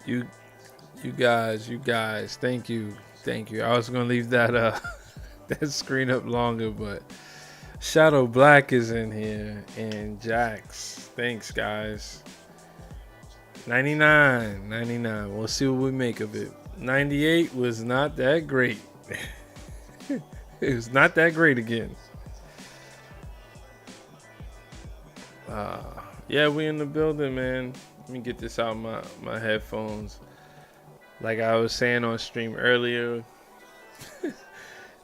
You you guys, thank you. I was gonna leave that that screen up longer, but Shadow Black is in here and Jax. Thanks, guys. 99, 99. We'll see what we make of it. 98 was not that great. It was not that great again. Uh, yeah, we in the building, man. Let me get this out of my headphones. Like I was saying on stream earlier,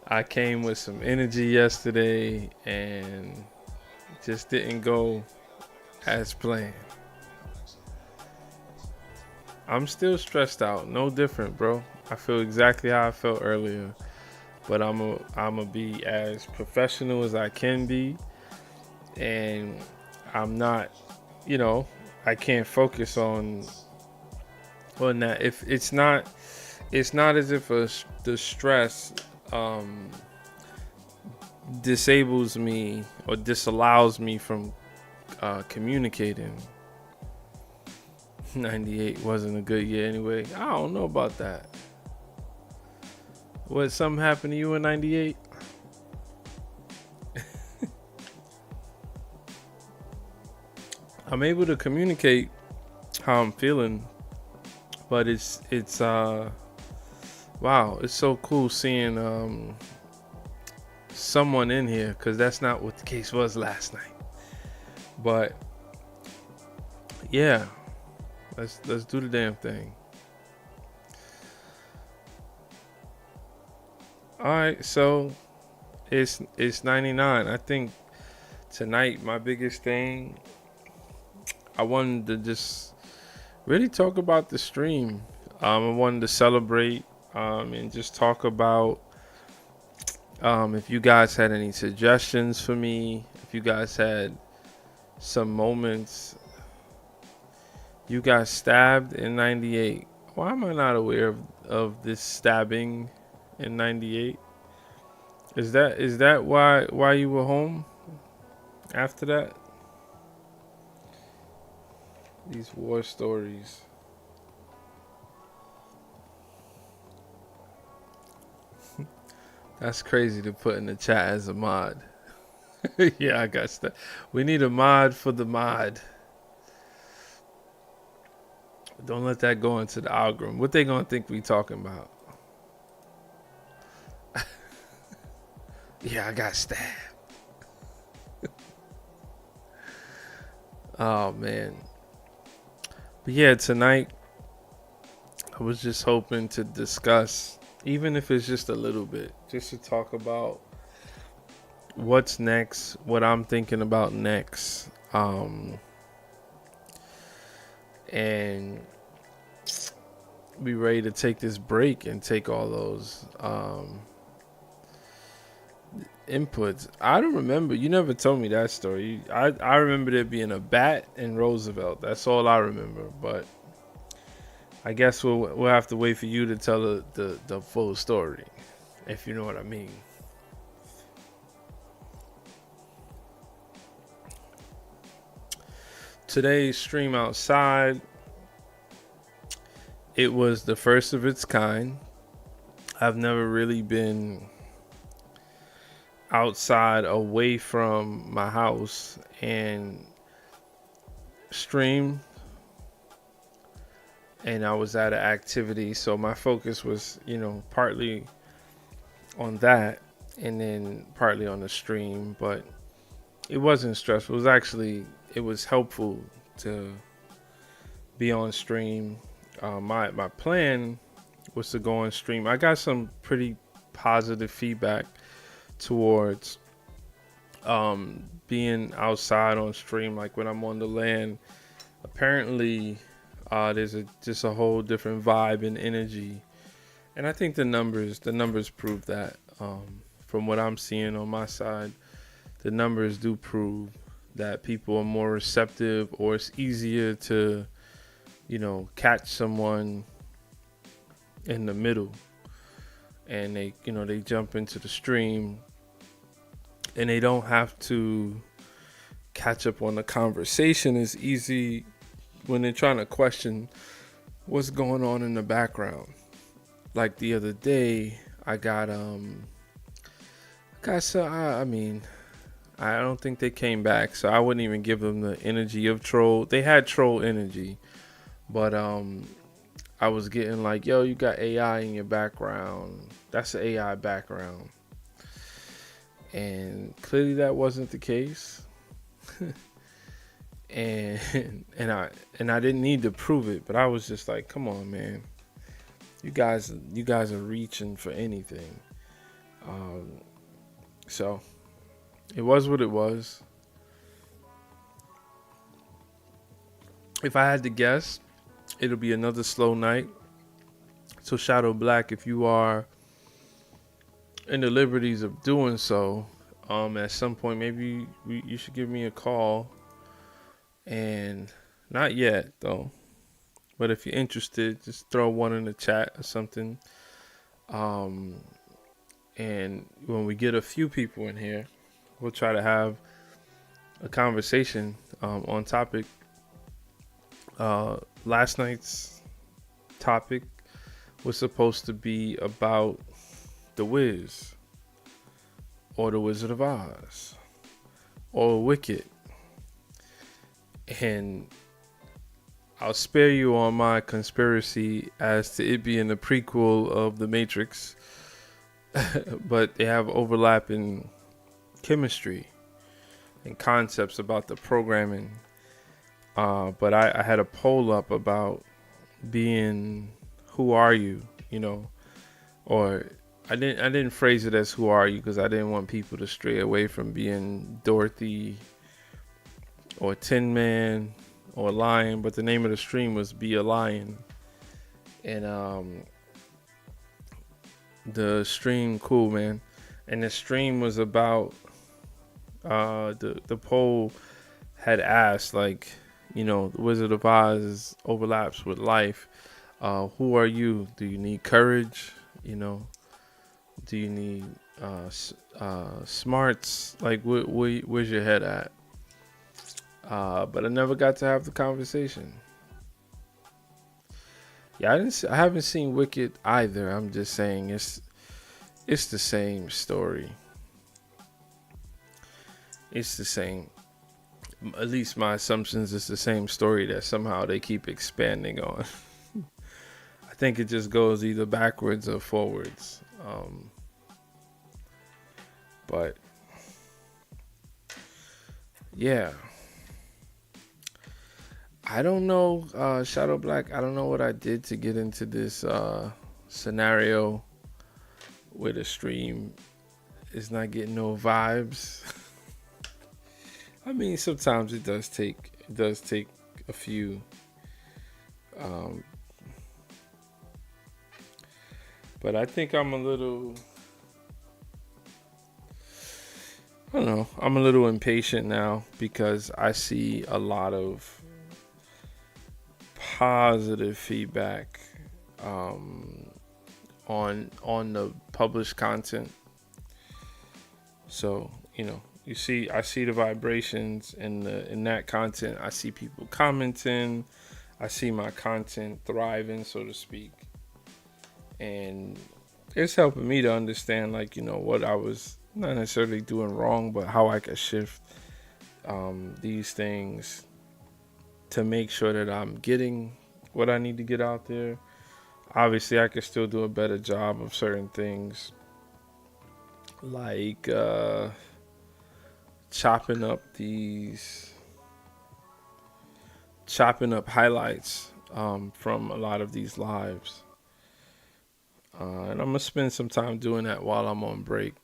I came with some energy yesterday and just didn't go as planned. I'm still stressed out, no different, bro. I feel exactly how I felt earlier, but I'm gonna be as professional as I can be, and I'm not, you know, I can't focus on that. If it's not as if the stress um, disables me or disallows me from communicating. 98 wasn't a good year anyway. I don't know about that. What, something happened to you in 98? I'm able to communicate how I'm feeling, but it's wow, it's so cool seeing someone in here because that's not what the case was last night. But yeah, let's do the damn thing. All right, so it's 99. I think tonight my biggest thing, I wanted to just really talk about the stream. I wanted to celebrate and just talk about if you guys had any suggestions for me, if you guys had some moments you got stabbed in 98. Why am I not aware of this stabbing in 98? Is that why you were home after that? These war stories. That's crazy to put in the chat as a mod. Yeah, I got that. We need a mod for the mod. Don't let that go into the algorithm. What they gonna think we talking about? Yeah, I got stabbed. Oh man. But yeah, tonight I was just hoping to discuss, even if it's just a little bit, just to talk about what's next, what I'm thinking about next, and be ready to take this break and take all those inputs. I don't remember. You never told me that story. I remember there being a bat in Roosevelt. That's all I remember. But I guess we'll have to wait for you to tell the full story, if you know what I mean. Today's stream outside, it was the first of its kind. I've never really been outside away from my house and stream, and I was at an activity, so my focus was, partly on that and then partly on the stream, but it wasn't stressful. It was helpful to be on stream. My plan was to go on stream. I got some pretty positive feedback towards being outside on stream. Like when I'm on the land, apparently there's just a whole different vibe and energy, and I think the numbers prove that. From what I'm seeing on my side, the numbers do prove that people are more receptive, or it's easier to catch someone in the middle, and they jump into the stream and they don't have to catch up on the conversation as easy when they're trying to question what's going on in the background. Like the other day, I got so I mean, I don't think they came back, so I wouldn't even give them the energy of troll. They had troll energy, but I was getting like, yo, you got AI in your background. That's an AI background, and clearly that wasn't the case. and and I didn't need to prove it, but I was just like, come on, man, you guys are reaching for anything. Um, so it was what it was. If I had to guess, it'll be another slow night. So Shadow Black, if you are in the liberties of doing so, at some point maybe you should give me a call. And not yet though, but if you're interested, just throw one in the chat or something. Um, and when we get a few people in here, we'll try to have a conversation on topic. Last night's topic was supposed to be about The Wiz, or The Wizard of Oz, or Wicked. And I'll spare you on my conspiracy as to it being a prequel of The Matrix, but they have overlapping chemistry and concepts about the programming. But I had a poll up about being who are you, or I didn't phrase it as who are you because I didn't want people to stray away from being Dorothy or Tin Man or Lion, but the name of the stream was Be a Lion. And the stream, cool, man. And the stream was about the poll had asked, like, the Wizard of Oz overlaps with life. Who are you? Do you need courage? Do you need smarts? Like, where's your head at? But I never got to have the conversation. Yeah, I haven't seen Wicked either. I'm just saying it's the same story. It's the same. At least my assumptions is the same story that somehow they keep expanding on. I think it just goes either backwards or forwards. But yeah. I don't know, Shadow Black. I don't know what I did to get into this scenario where the stream is not getting no vibes. I mean, sometimes it does take a few. But I think I'm a little. I don't know. I'm a little impatient now because I see a lot of positive feedback on the published content. So I see the vibrations in that content. I see people commenting. I see my content thriving, so to speak, and it's helping me to understand, like, what I was not necessarily doing wrong, but how I could shift these things to make sure that I'm getting what I need to get out there. Obviously, I could still do a better job of certain things, like chopping up highlights from a lot of these lives. And I'm going to spend some time doing that while I'm on break.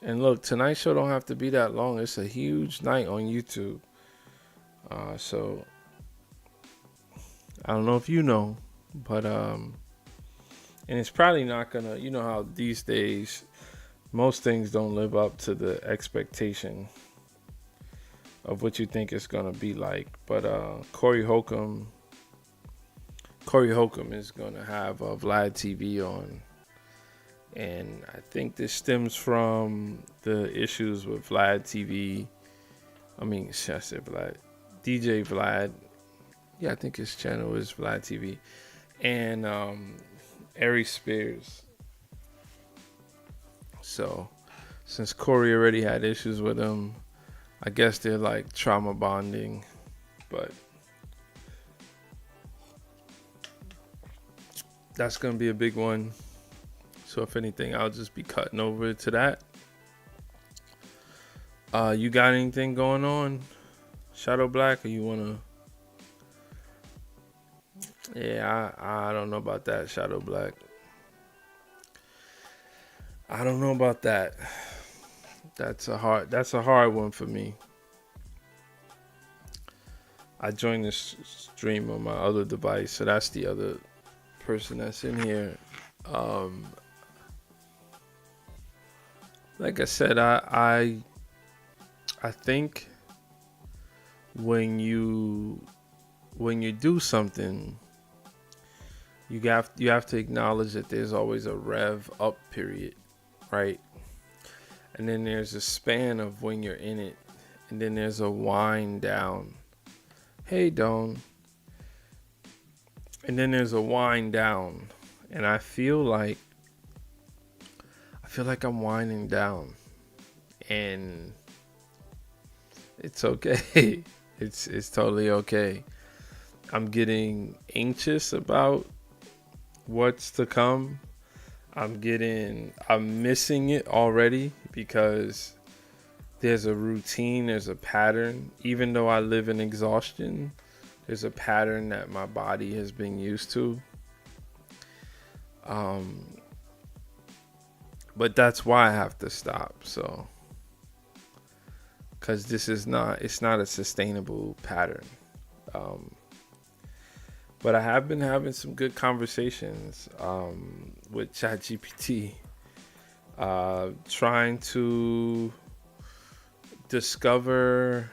And look, tonight's show don't have to be that long. It's a huge night on YouTube. So I don't know if you know, but and it's probably not gonna, how these days most things don't live up to the expectation of what you think it's gonna be like. But Corey Holcomb is gonna have Vlad TV on. And I think this stems from the issues with Vlad TV. I mean, I said Vlad. DJ Vlad Yeah, I think his channel is Vlad TV. And Ari Spears. So since Corey already had issues with him, I guess they're like trauma bonding. But that's gonna be a big one. So if anything, I'll just be cutting over to that. You got anything going on, Shadow Black, or you wanna? Yeah, I don't know about that, Shadow Black. I don't know about that. That's a hard one for me. I joined this stream on my other device, so that's the other person that's in here. Um, like I said, I think when you do something, you have to acknowledge that there's always a rev up period, right? And then there's a span of when you're in it, and then there's a wind down. Hey, Don. And then there's a wind down, and I feel like I'm winding down, and it's okay. It's totally okay. I'm getting anxious about what's to come. I'm missing it already because there's a routine, there's a pattern. Even though I live in exhaustion, there's a pattern that my body has been used to. But that's why I have to stop. So, because it's not a sustainable pattern. But I have been having some good conversations with ChatGPT, trying to discover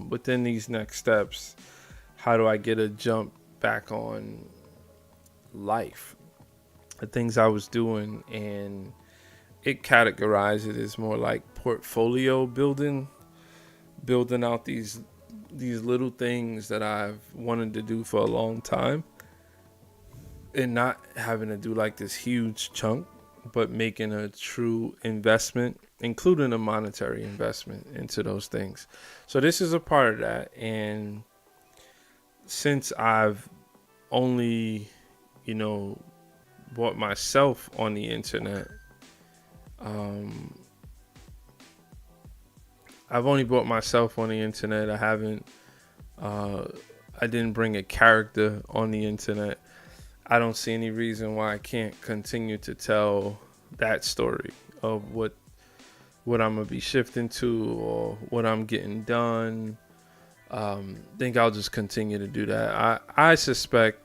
within these next steps, how do I get a jump back on life, the things I was doing, and it categorized it as more like portfolio building out these little things that I've wanted to do for a long time, and not having to do like this huge chunk, but making a true investment, including a monetary investment into those things. So this is a part of that. And since I've only, bought myself on the internet, I've only bought myself on the internet. I didn't bring a character on the internet. I don't see any reason why I can't continue to tell that story of what I'm gonna be shifting to or what I'm getting done. Think I'll just continue to do that. I suspect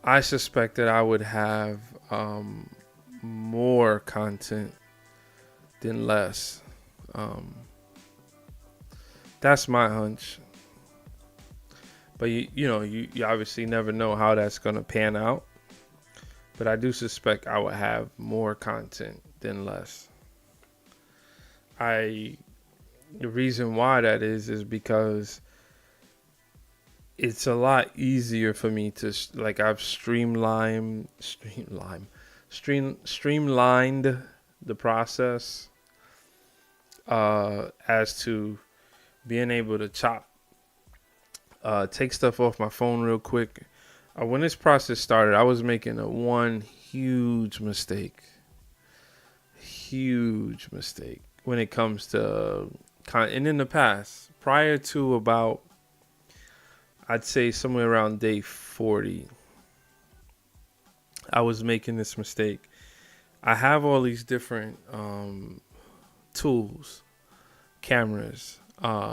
that I would have more content than less. That's my hunch. But you obviously never know how that's gonna pan out. But I do suspect I would have more content than less. The reason why that is because it's a lot easier for me to I've streamlined the process as to being able to take stuff off my phone real quick. When this process started, I was making one huge mistake when it comes to and in the past, prior to about, I'd say somewhere around day 40, I was making this mistake. I have all these different tools, cameras. They're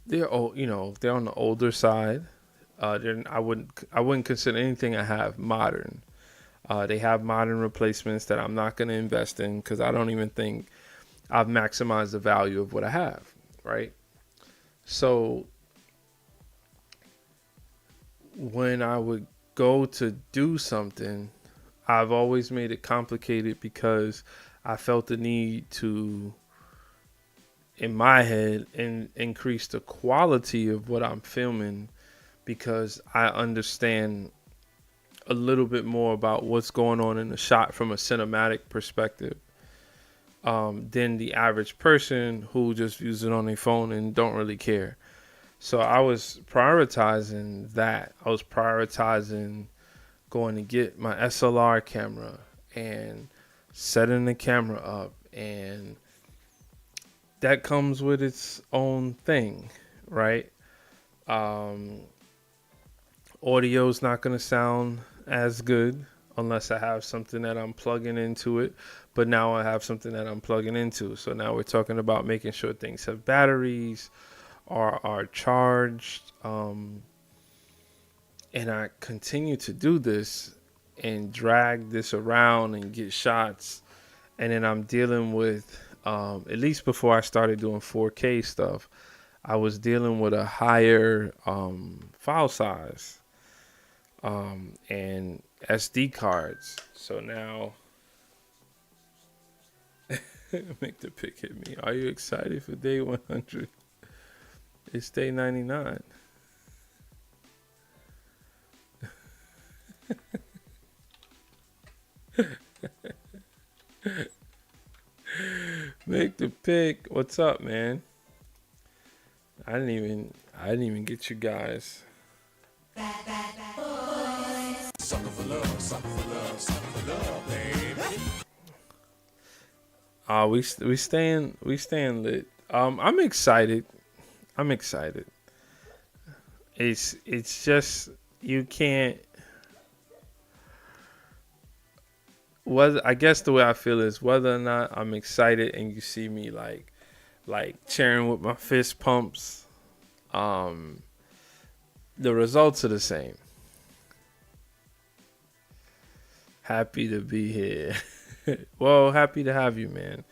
they're on the older side. I wouldn't consider anything I have modern. They have modern replacements that I'm not going to invest in because I don't even think I've maximized the value of what I have, right? So when I would go to do something, I've always made it complicated because I felt the need to in my head and increase the quality of what I'm filming because I understand a little bit more about what's going on in the shot from a cinematic perspective than the average person who just views it on their phone and don't really care. So I was prioritizing that. I was prioritizing going to get my SLR camera and setting the camera up, and that comes with its own thing, right? Um, Audio's not going to sound as good unless I have something that I'm plugging into it. But now I have something that I'm plugging into. So now we're talking about making sure things have batteries, are charged. And I continue to do this and drag this around and get shots. And then I'm dealing with, at least before I started doing 4K stuff, I was dealing with a higher file size and SD cards. So now, make the pick hit me. Are you excited for day 100? It's day 99. Make the pick. What's up, man? I didn't even get you guys. Sucker for love, sucker for love, sucker for love, baby. We staying lit. I'm excited. I'm excited. It's just you can't. Whether I guess the way I feel is whether or not I'm excited and you see me like cheering with my fist pumps. Um, the results are the same. Happy to be here. Well, happy to have you, man.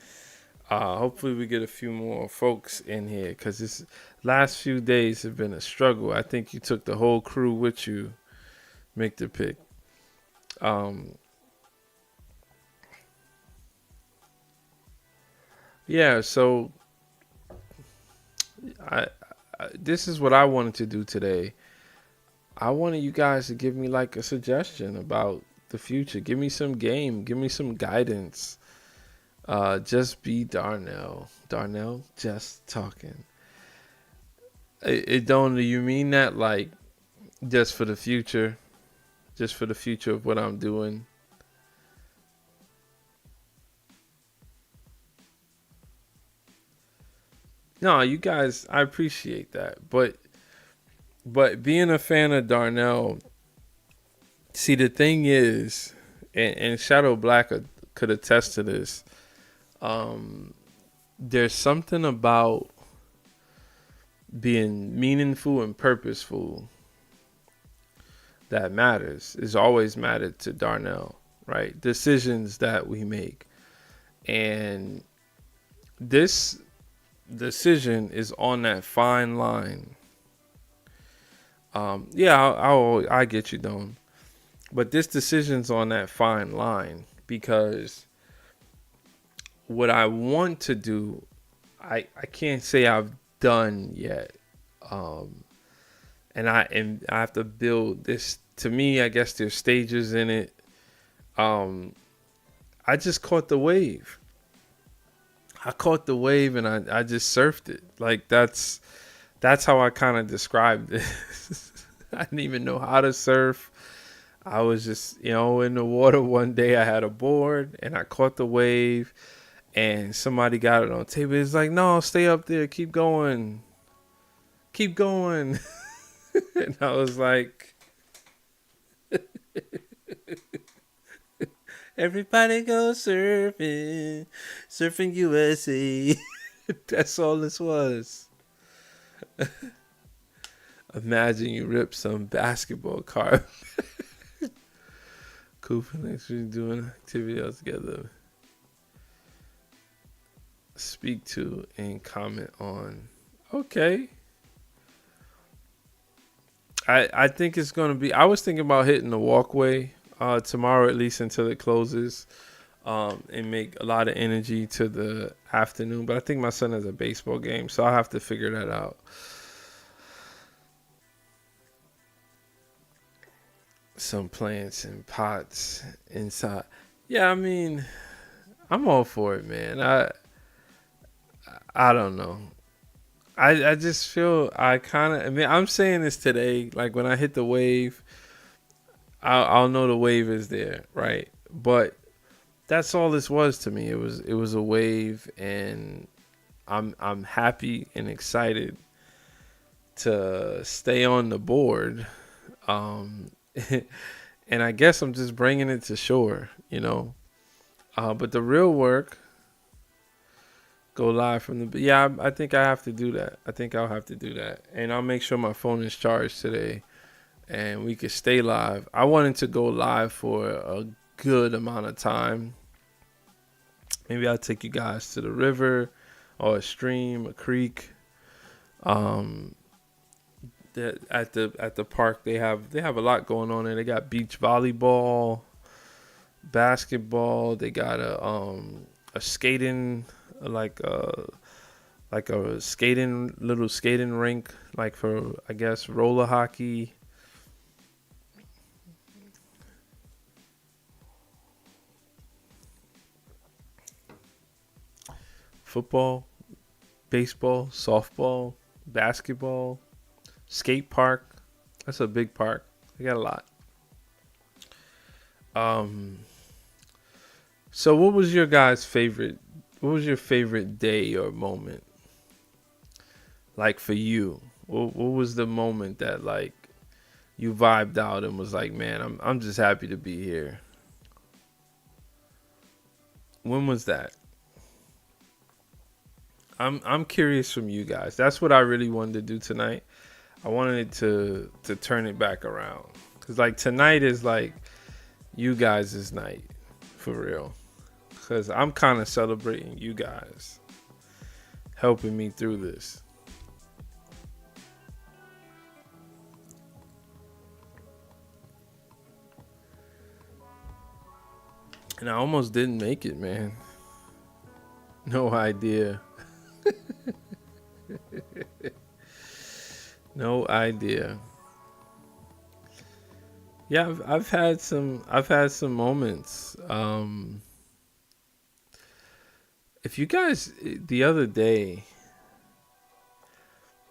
Hopefully we get a few more folks in here because this last few days have been a struggle. I think you took the whole crew with you. Make the pick. Um, yeah. So I, this is what I wanted to do today. I wanted you guys to give me like a suggestion about the future. Give me some game. Give me some guidance. Just be Darnell. Darnell, just talking. It don't. Do you mean that like just for the future? Just for the future of what I'm doing? No, you guys. I appreciate that, but being a fan of Darnell. See, the thing is, and Shadow Black could attest to this. Um, there's something about being meaningful and purposeful that matters. It's always mattered to Darnell, right? Decisions that we make. And this decision is on that fine line. Yeah, I get you, Don. But this decision's on that fine line because what I want to do, I can't say I've done yet. Um, and I have to build this. To me, I guess there's stages in it. Um, I just caught the wave. I caught the wave and I just surfed it. Like that's how I kind of described it. I didn't even know how to surf. I was just, in the water one day. I had a board and I caught the wave and somebody got it on tape. It's like, no, stay up there. Keep going. Keep going. And I was like, everybody go surfing. Surfing USA. That's all this was. Imagine you rip some basketball card. Cooper next week doing activity all together. Speak to and comment on. Okay. I think it's gonna be. I was thinking about hitting the walkway tomorrow, at least until it closes. and make a lot of energy to the afternoon. But I think my son has a baseball game, so I'll have to figure that out. Some plants and pots inside. Yeah, I mean, I'm all for it, man. I don't know. I just feel I kind of. I mean, I'm saying this today. Like when I hit the wave, I'll know the wave is there, right? But that's all this was to me. It was a wave, and I'm happy and excited to stay on the board. Um, and I guess I'm just bringing it to shore. But the real work, go live from the. Yeah, I think I have to do that. I think I'll have to do that, and I'll make sure my phone is charged today, and we could stay live. I wanted to go live for a good amount of time. Maybe I'll take you guys to the river, or a stream, a creek. Um, at the park they have a lot going on there. They got beach volleyball, basketball. They got a skating like a skating little skating rink like for I guess roller hockey. Football, baseball, softball, basketball, skate park. That's a big park. They got a lot. Um, so what was your guys' favorite? What was your favorite day or moment like for you? What was the moment that like you vibed out and was like, man, I'm just happy to be here. When was that? I'm curious from you guys. That's what I really wanted to do tonight. I wanted it to turn it back around because like tonight is like you guys' night for real. Because I'm kind of celebrating you guys helping me through this. And I almost didn't make it, man. No idea. No idea. Yeah, I've had some moments. If you guys the other day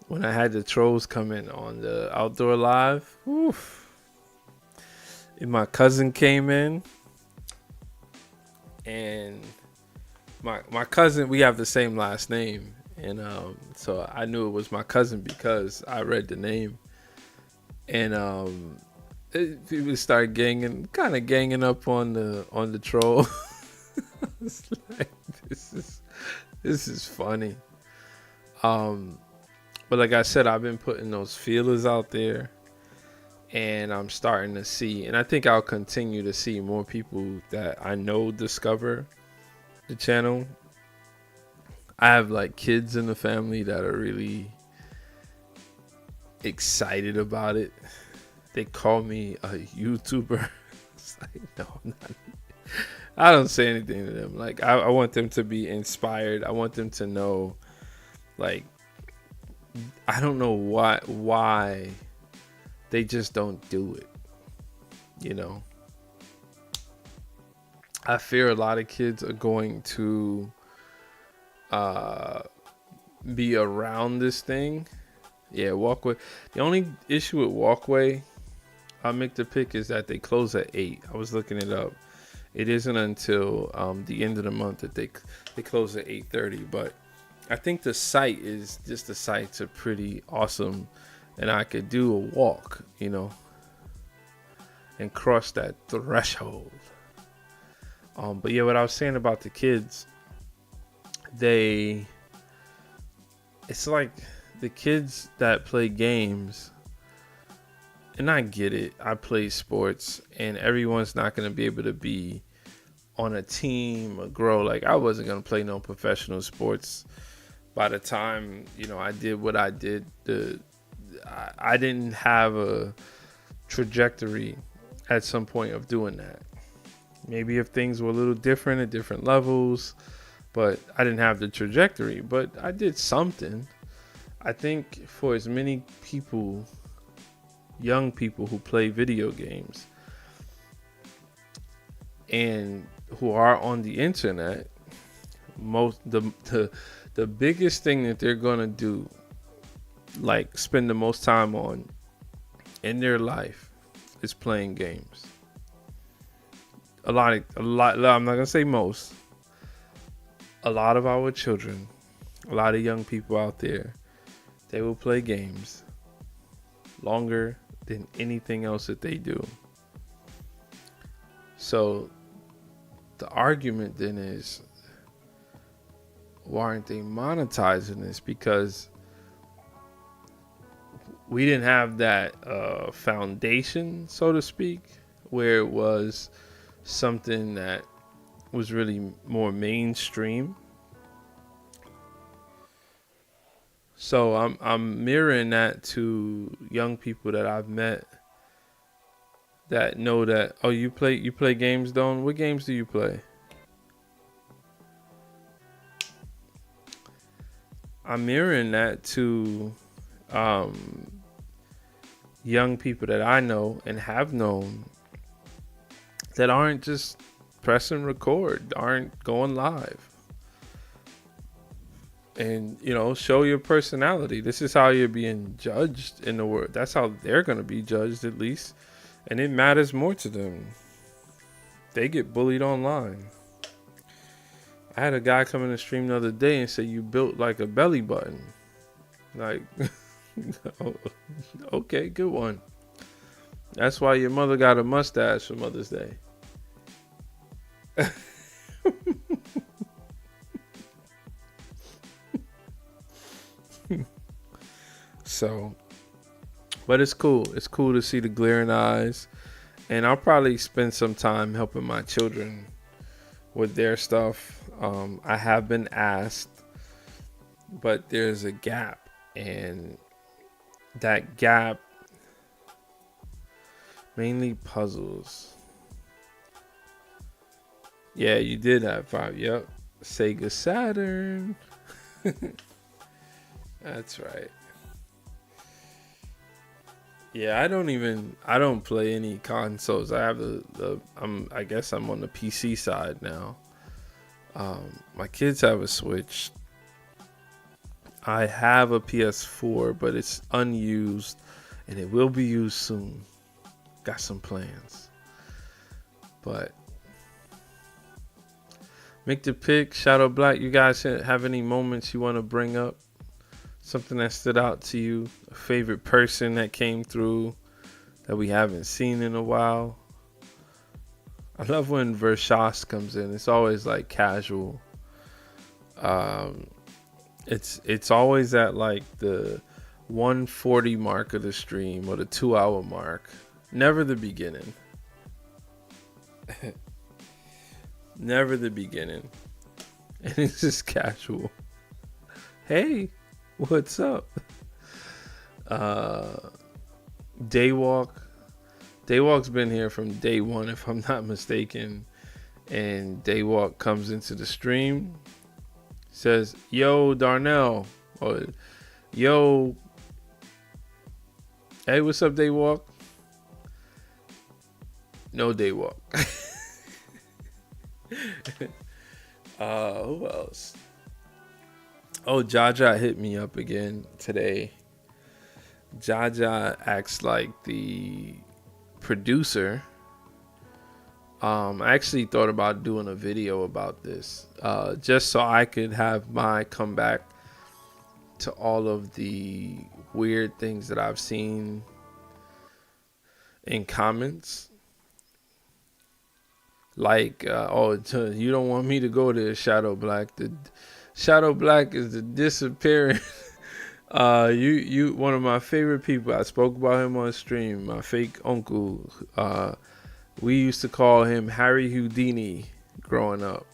when I had the trolls come in on the outdoor live, oof, and my cousin came in, and my cousin, we have the same last name, and so I knew it was my cousin because I read the name, and people started ganging up on the troll. It's like this is this is funny. Um, but like I said, I've been putting those feelers out there, and I'm starting to see, and I think I'll continue to see more people that I know discover the channel. I have like kids in the family that are really excited about it. They call me a YouTuber. It's like, no, I'm not. I don't say anything to them. Like, I want them to be inspired. I want them to know, like, I don't know why they just don't do it. You know, I fear a lot of kids are going to uh, be around this thing. Yeah, Walkway. The only issue with Walkway, I'll make the pick, is that they close at 8. I was looking it up. It isn't until the end of the month that they close at 8:30. But I think the site is just the sites are pretty awesome, and I could do a walk, and cross that threshold. But yeah, what I was saying about the kids, they, it's like the kids that play games, and I get it. I play sports, and everyone's not going to be able to be on a team or grow. Like, I wasn't going to play no professional sports by the time, I did what I did. I didn't have a trajectory at some point of doing that. Maybe if things were a little different at different levels, but I didn't have the trajectory, but I did something. I think for as many people, young people who play video games and who are on the internet, most the biggest thing that they're gonna do, like spend the most time on in their life, is playing games. A lot. I'm not gonna say most. A lot of our children, a lot of young people out there, they will play games longer than anything else that they do. So the argument then is, why aren't they monetizing this? Because we didn't have that foundation, so to speak, where it was something that was really more mainstream. So I'm mirroring that to young people that I've met that know that, oh, you play games, Don? What games do you play? I'm mirroring that to young people that I know and have known that aren't just pressing record, aren't going live. And, show your personality. This is how you're being judged in the world. That's how they're going to be judged, at least. And it matters more to them. They get bullied online. I had a guy come in the stream the other day and say, you built like a belly button. Like, okay, good one. That's why your mother got a mustache for Mother's Day. So, but it's cool. It's cool to see the glaring eyes. And I'll probably spend some time helping my children with their stuff. I have been asked, but there's a gap. And that gap, mainly puzzles. Yeah, you did have 5. Yep. Sega Saturn. That's right. Yeah, I don't play any consoles. I have I guess I'm on the PC side now. My kids have a Switch. I have a PS4, but it's unused and it will be used soon. Got some plans. But make the pick, Shadow Black, you guys have any moments you want to bring up? Something that stood out to you, a favorite person that came through that we haven't seen in a while. I love when Vershas comes in. It's always like casual. It's always at like the 140 mark of the stream or the 2-hour mark. Never the beginning. Never the beginning. And it's just casual. Hey. What's up? Daywalk. Daywalk's been here from day one, if I'm not mistaken. And Daywalk comes into the stream, says, yo, Darnell. Or, yo. Hey, what's up, Daywalk? No Daywalk. Who else? Oh, Jaja hit me up again today. Jaja acts like the producer. I actually thought about doing a video about this, just so I could have my comeback to all of the weird things that I've seen in comments. Like, you don't want me to go there, Shadow Black. The Shadow Black is the disappearing. You one of my favorite people. I spoke about him on stream. My fake uncle. We used to call him Harry Houdini growing up.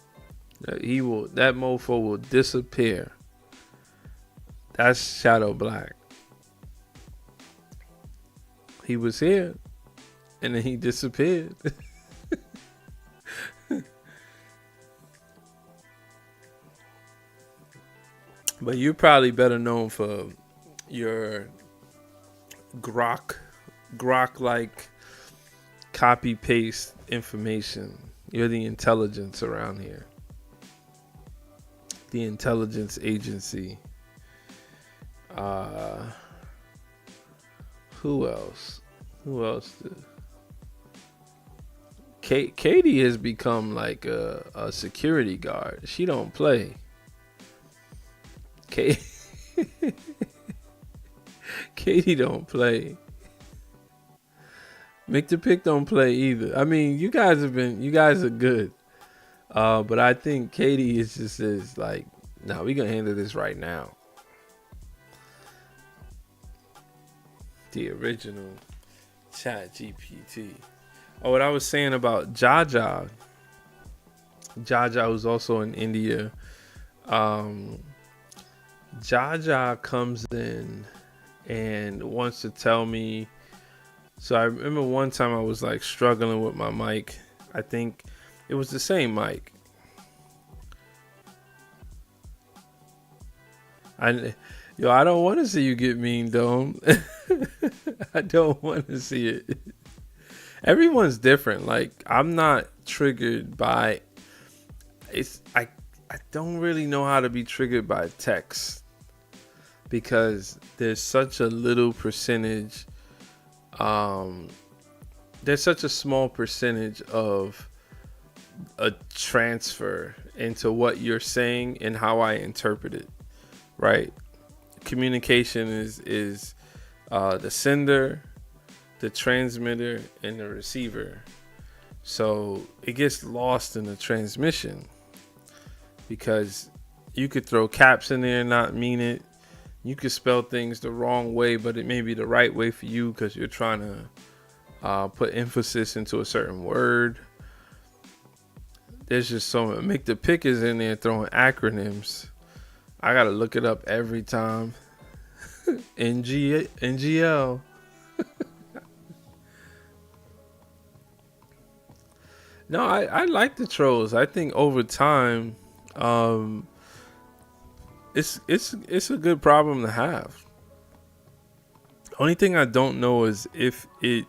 That mofo will disappear. That's Shadow Black. He was here, and then he disappeared. But you're probably better known for your grok like copy paste information. You're the intelligence around here. The intelligence agency. Uh who else? Who else? Katie has become like a security guard. She don't play. Katie don't play. Make the Pick don't play either. I mean, you guys are good. But I think Katie is like, nah, we gonna handle this right now. The original Chat GPT. Oh, what I was saying about Jaja. Jaja was also in India. Jaja comes in and wants to tell me. So I remember one time I was like struggling with my mic. I think it was the same mic. I don't want to see you get mean, Dome. I don't want to see it. Everyone's different. Like, I'm not triggered by I don't really know how to be triggered by text, because there's such a little percentage, there's such a small percentage of a transfer into what you're saying and how I interpret it, right? Communication is the sender, the transmitter, and the receiver. So it gets lost in the transmission, because you could throw caps in there and not mean it. You could spell things the wrong way, but it may be the right way for you because you're trying to put emphasis into a certain word. There's just so much. Make the Pick is in there throwing acronyms. I gotta look it up every time. NGL. No, I like the trolls. I think over time, it's a good problem to have. Only thing I don't know is if it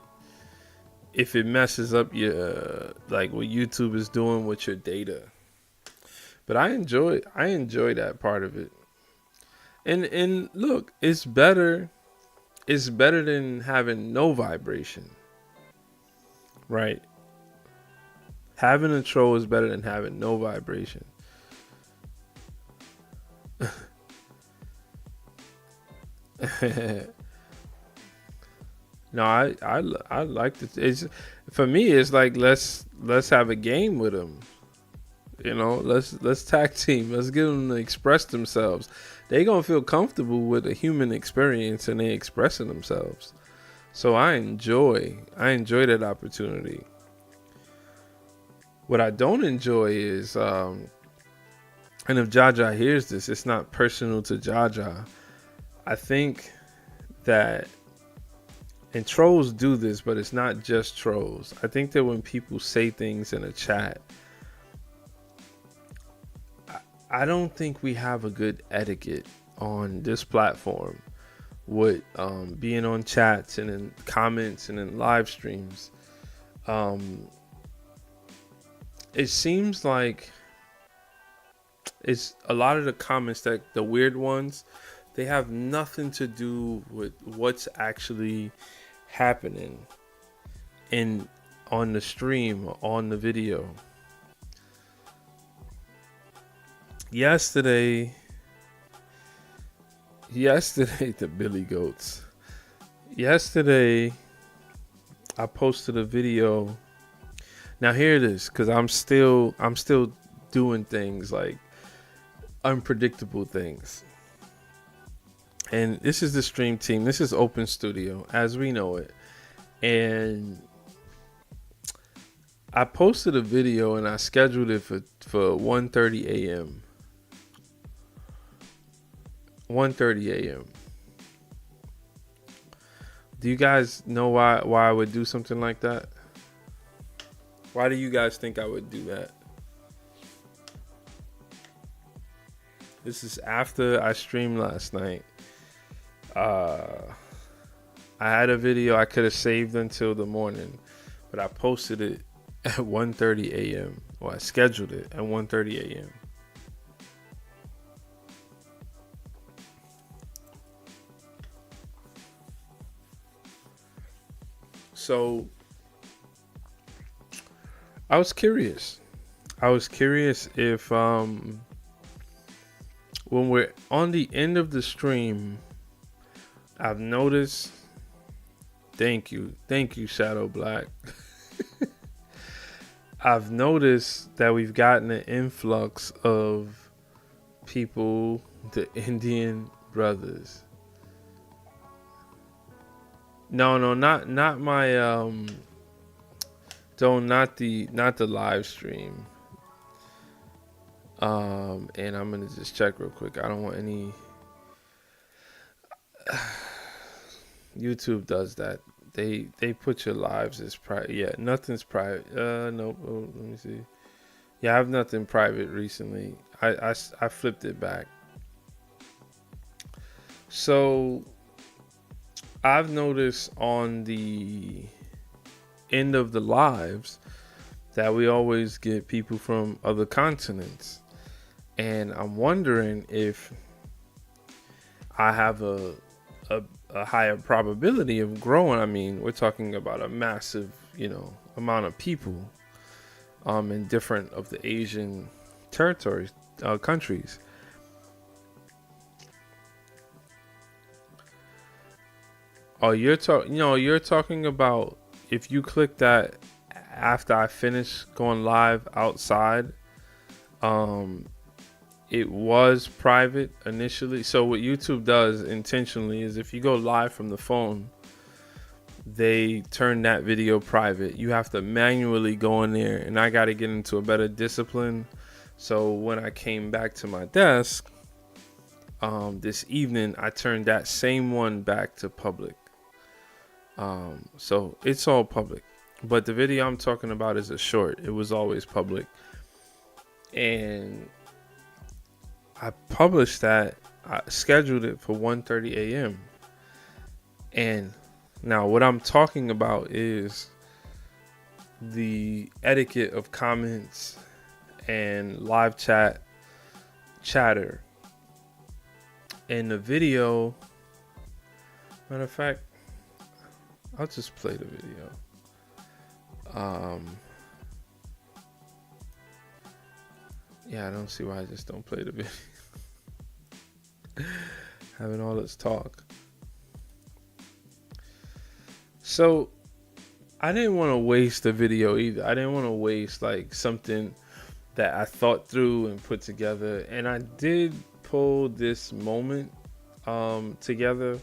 messes up your, like what YouTube is doing with your data. But I enjoy that part of it. And look, it's better than having no vibration. Right? Having a troll is better than having no vibration. No, I like it. It's, for me, it's like let's have a game with them. You know, let's tag team. Let's get them to express themselves. They gonna feel comfortable with a human experience and they expressing themselves. So I enjoy that opportunity. What I don't enjoy is, and if Jaja hears this, it's not personal to Jaja. I think that, and trolls do this, but it's not just trolls. I think that when people say things in a chat, I don't think we have a good etiquette on this platform with being on chats and in comments and in live streams. It seems like it's a lot of the comments, that the weird ones, they have nothing to do with what's actually happening on the stream or on the video. Yesterday the Billy Goats. Yesterday I posted a video. Now here it is, because I'm still doing things like unpredictable things. And this is the stream team. This is Open Studio as we know it. And I posted a video and I scheduled it for 1:30 a.m. 1:30 a.m. Do you guys know why I would do something like that? Why do you guys think I would do that? This is after I streamed last night. Uh, I had a video I could have saved until the morning, but I posted it at 1:30 a.m. Or I scheduled it at 1:30 a.m. So I was curious. I was curious if when we're on the end of the stream, I've noticed. Thank you, Shadow Black. I've noticed that we've gotten an influx of people, the Indian brothers. No, not my not the live stream. And I'm gonna just check real quick. I don't want any. YouTube does that. They put your lives as private. Yeah, nothing's private. Nope. Oh, let me see. Yeah, I have nothing private recently. I flipped it back. So I've noticed on the end of the lives that we always get people from other continents. And I'm wondering if I have a higher probability of growing. I mean, we're talking about a massive, amount of people in different of the Asian territories, countries. Oh, you're talking about if you click that after I finish going live outside. It was private initially. So what YouTube does intentionally is if you go live from the phone, they turn that video private. You have to manually go in there, and I got to get into a better discipline. So when I came back to my desk this evening, I turned that same one back to public. So it's all public. But the video I'm talking about is a short. It was always public. And I published that. I scheduled it for 1:30 a.m. And now what I'm talking about is the etiquette of comments and live chatter. In the video, matter of fact, I'll just play the video. Yeah, I don't see why I just don't play the video. Having all this talk. So, I didn't want to waste the video either. I didn't want to waste like something that I thought through and put together. And I did pull this moment together,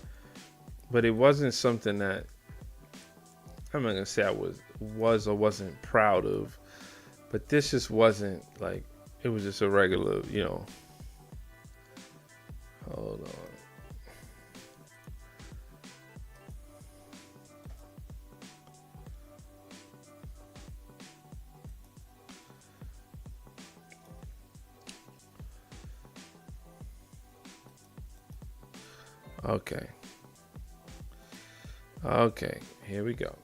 but it wasn't something that I'm not gonna say I was or wasn't proud of. But this just wasn't like. It was just a regular, Hold on. Okay, here we go.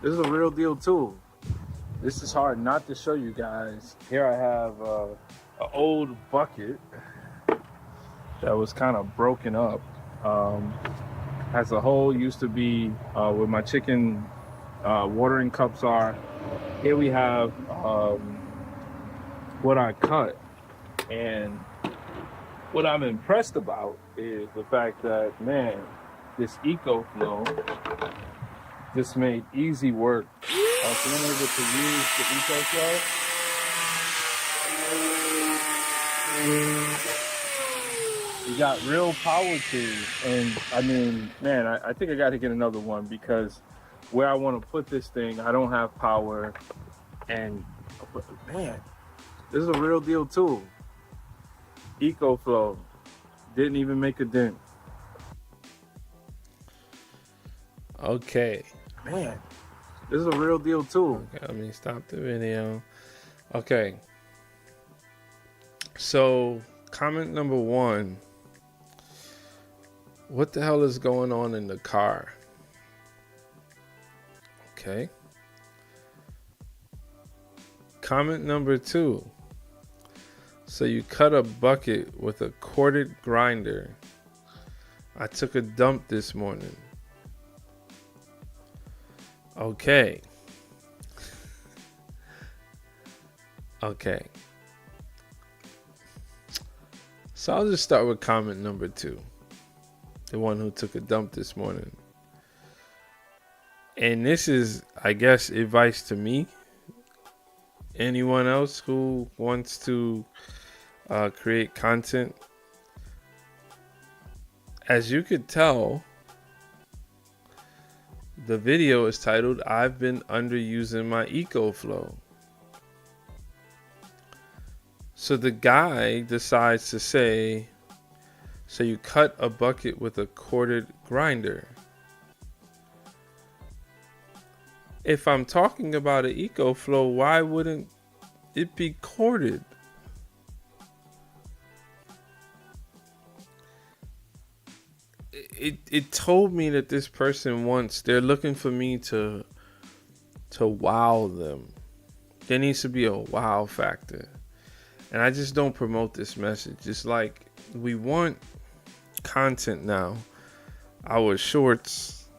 This is a real deal tool. This is hard not to show you guys. Here I have an old bucket that was kind of broken up. Has a hole, used to be where my chicken watering cups are. Here we have what I cut. And what I'm impressed about is the fact that, man, this EcoFlow just made easy work of being able to use the EcoFlow. You got real power tools, and I mean, man, I think I got to get another one because where I want to put this thing, I don't have power, and man, this is a real deal tool. EcoFlow didn't even make a dent. Okay, man, this is a real deal tool. Okay, let me stop the video. Okay. So, comment number one: what the hell is going on in the car? Okay. Comment number two: so you cut a bucket with a corded grinder. I took a dump this morning. Okay. Okay. So I'll just start with comment number two. The one who took a dump this morning. And this is, I guess, advice to me. Anyone else who wants to create content. As you could tell, the video is titled, I've been underusing my EcoFlow. So the guy decides to say, so you cut a bucket with a corded grinder. If I'm talking about an EcoFlow, why wouldn't it be corded? It told me that this person they're looking for me to wow them. There needs to be a wow factor. And I just don't promote this message. It's like we want content now. Our shorts,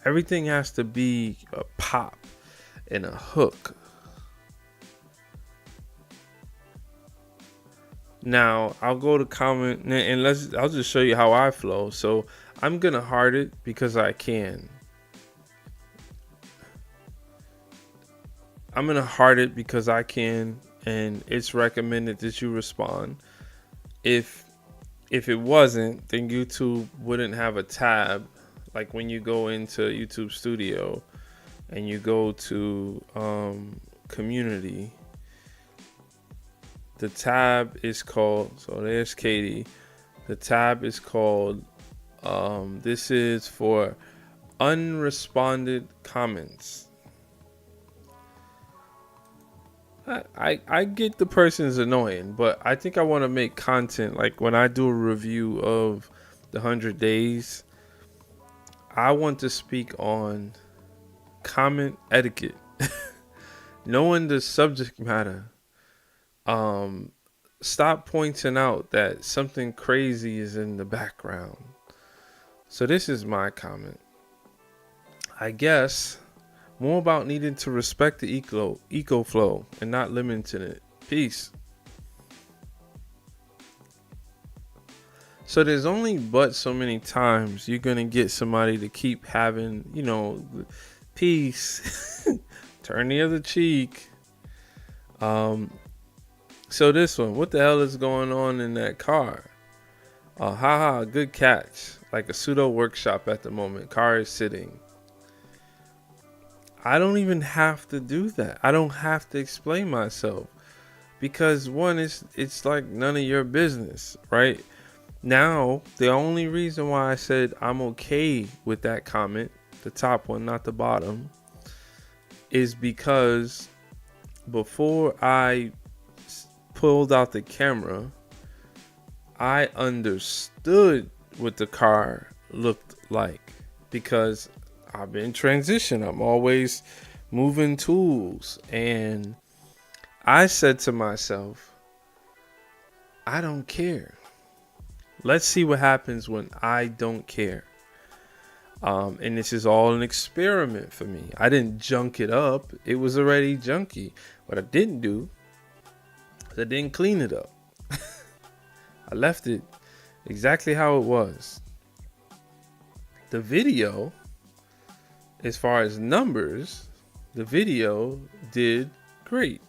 everything has to be a pop and a hook. Now I'll go to comment and I'll just show you how I flow. So I'm gonna heart it because I can. I'm gonna heart it because I can, and it's recommended that you respond. If it wasn't, then YouTube wouldn't have a tab. Like when you go into YouTube Studio and you go to community, the tab is called, so there's Katie. The tab is called, this is for unresponded comments. I get the person's annoying, but I think I want to make content. Like when I do a review of the 100 days, I want to speak on comment etiquette, knowing the subject matter. Stop pointing out that something crazy is in the background. So this is my comment. I guess more about needing to respect the eco flow and not limiting it. Peace. So there's only but so many times you're gonna get somebody to keep having, peace. Turn the other cheek. So this one, what the hell is going on in that car? Haha, good catch. Like a pseudo workshop at the moment. Car is sitting. I don't even have to do that. I don't have to explain myself. Because one, it's like none of your business, right? Now, the only reason why I said I'm okay with that comment, the top one, not the bottom, is because before I pulled out the camera, I understood what the car looked like because I've been in transition. I'm always moving tools. And I said to myself, I don't care. Let's see what happens when I don't care. And this is all an experiment for me. I didn't junk it up. It was already junky. What I didn't do is I didn't clean it up. I left it exactly how it was. The video, as far as numbers, the video did great.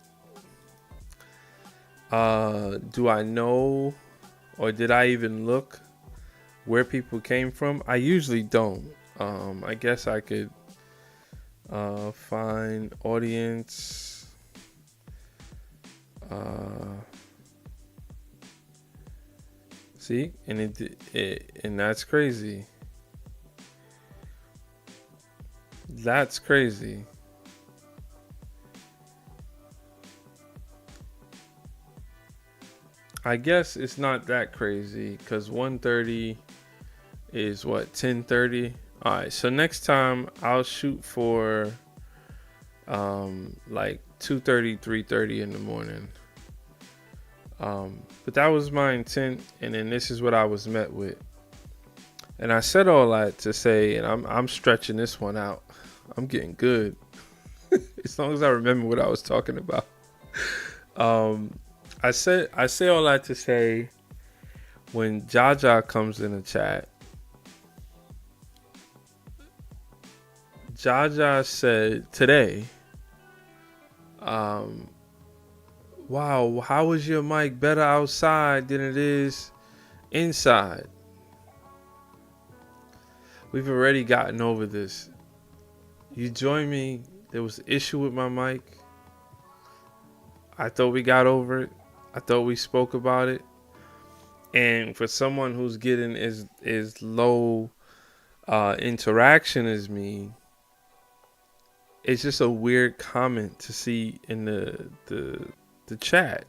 Do I know, or did I even look where people came from? I usually don't. I guess I could find audience. See, and and that's crazy. That's crazy. I guess it's not that crazy because 1:30 is what, 10:30. All right, so next time I'll shoot for like 2:30, 3:30 in the morning. But that was my intent, and then this is what I was met with. And I said all that to say, and I'm stretching this one out. I'm getting good as long as I remember what I was talking about. I say all that to say, when Jaja comes in the chat, Jaja said today, wow, how is your mic better outside than it is inside? We've already gotten over this. You joined me. There was an issue with my mic. I thought we got over it. I thought we spoke about it. And for someone who's getting as low interaction as me, it's just a weird comment to see in the chat,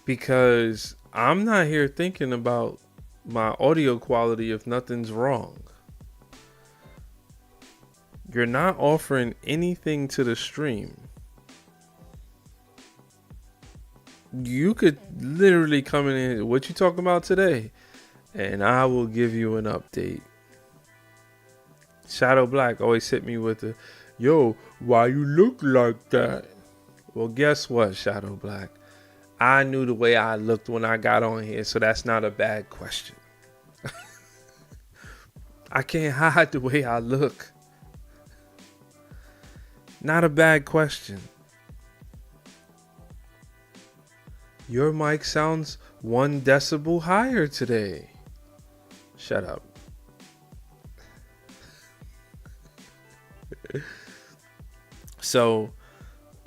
because I'm not here thinking about my audio quality if nothing's wrong. You're not offering anything to the stream. You could literally come in and, what you talking about today? And I will give you an update. Shadow Black always hit me with the, yo, why you look like that? Well, guess what, Shadow Black? I knew the way I looked when I got on here, so that's not a bad question. I can't hide the way I look. Not a bad question. Your mic sounds 1 decibel higher today. Shut up. So,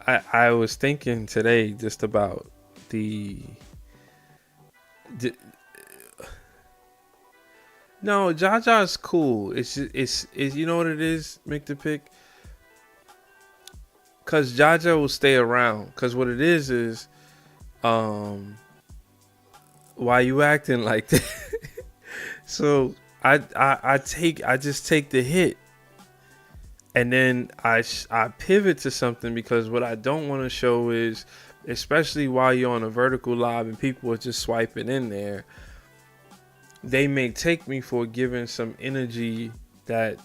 I was thinking today just about the no, Jaja's cool. It's you know what it is, Mick the Pick? Cause Jaja will stay around. Cause what it is why you acting like that? So I just take the hit, and then I pivot to something, because what I don't want to show is, especially while you're on a vertical live and people are just swiping in there, they may take me for giving some energy that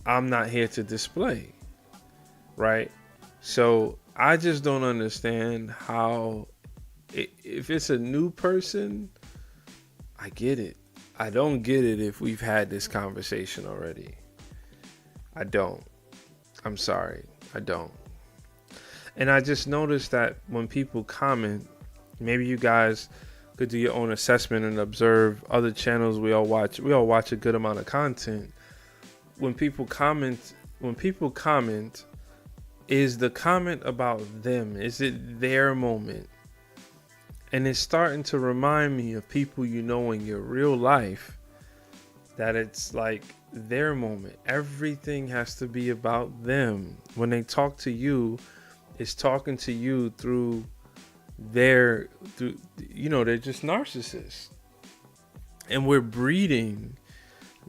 I'm not here to display, right? So I just don't understand how, if it's a new person, I get it. I don't get it if we've had this conversation already. I don't. I'm sorry. I don't. And I just noticed that when people comment, maybe you guys could do your own assessment and observe other channels we all watch. We all watch a good amount of content. When people comment, is the comment about them? Is it their moment? And it's starting to remind me of people you know in your real life, that it's like their moment. Everything has to be about them. When they talk to you, it's talking to you through they're just narcissists. And we're breeding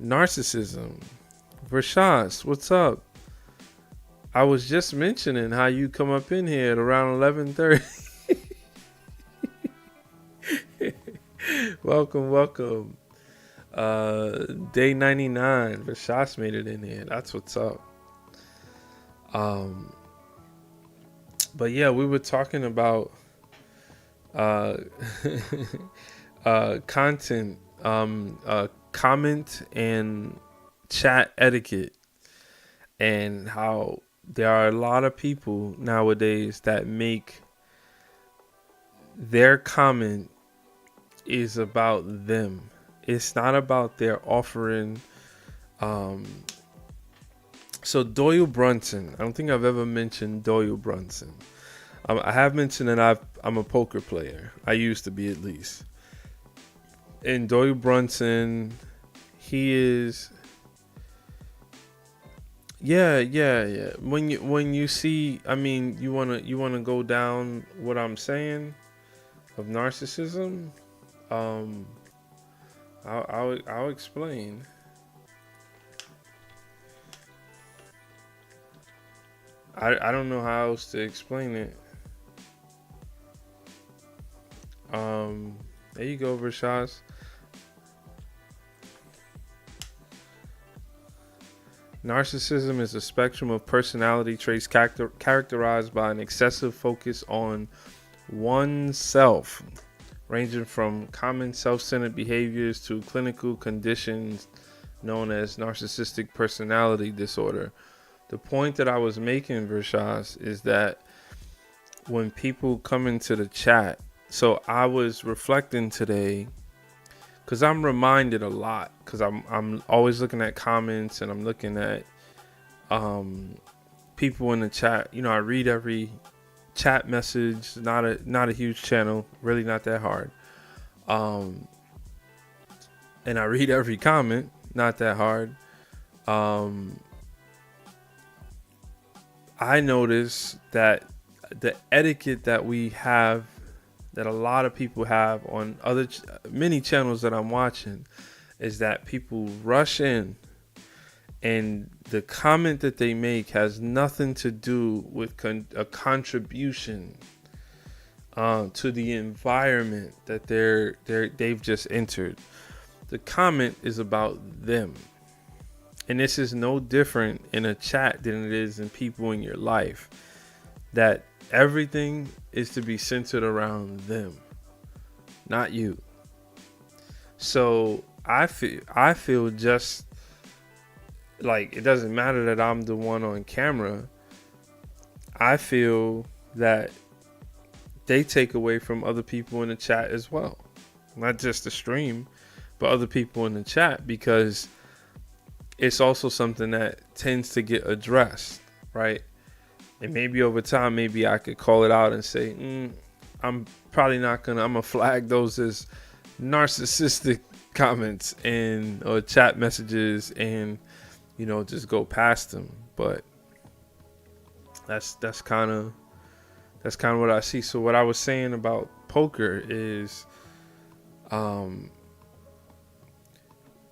narcissism. Rashas, what's up? I was just mentioning how you come up in here at around 11:30. Welcome. Day 99. Rashas made it in here. That's what's up. But yeah, we were talking about content, comment and chat etiquette, and how there are a lot of people nowadays that make their comment is about them. It's not about their offering. So Doyle Brunson, I don't think I've ever mentioned Doyle Brunson. I have mentioned that I'm a poker player. I used to be, at least. And Doyle Brunson, he is. Yeah. When you see, I mean, you wanna go down what I'm saying. of narcissism. Um, I'll explain. I don't know how else to explain it. Um, there you go, Rashaz. Narcissism is a spectrum of personality traits characterized by an excessive focus on oneself, ranging from common self-centered behaviors to clinical conditions known as narcissistic personality disorder. The point that I was making, Rashaz, is that when people come into the chat, so I was reflecting today because I'm reminded a lot because I'm always looking at comments and I'm looking at people in the chat. You know, I read every chat message. Not a huge channel, really not that hard. And I read every comment, not that hard. I notice that the etiquette that we have, that a lot of people have on many channels that I'm watching, is that people rush in and the comment that they make has nothing to do with a contribution to the environment that they've just entered. The comment is about them. And this is no different in a chat than it is in people in your life. That everything is to be centered around them, not you. So I feel just like it doesn't matter that I'm the one on camera. I feel that they take away from other people in the chat as well. Not just the stream, but other people in the chat, because it's also something that tends to get addressed, right? And maybe over time, maybe I could call it out and say, I'm probably not I'm gonna flag those as narcissistic comments or chat messages and, just go past them. But that's kind of what I see. So what I was saying about poker is,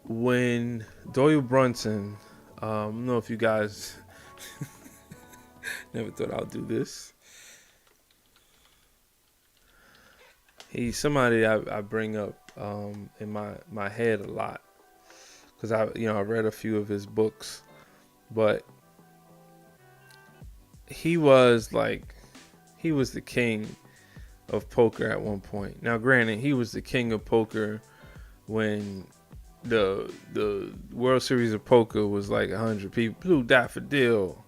when Doyle Brunson, I don't know if you guys never thought I'll do this. He's somebody I bring up in my head a lot because I read a few of his books, but he was the king of poker at one point. Now, granted, he was the king of poker when the World Series of Poker was like 100 people. Blue Daffodil.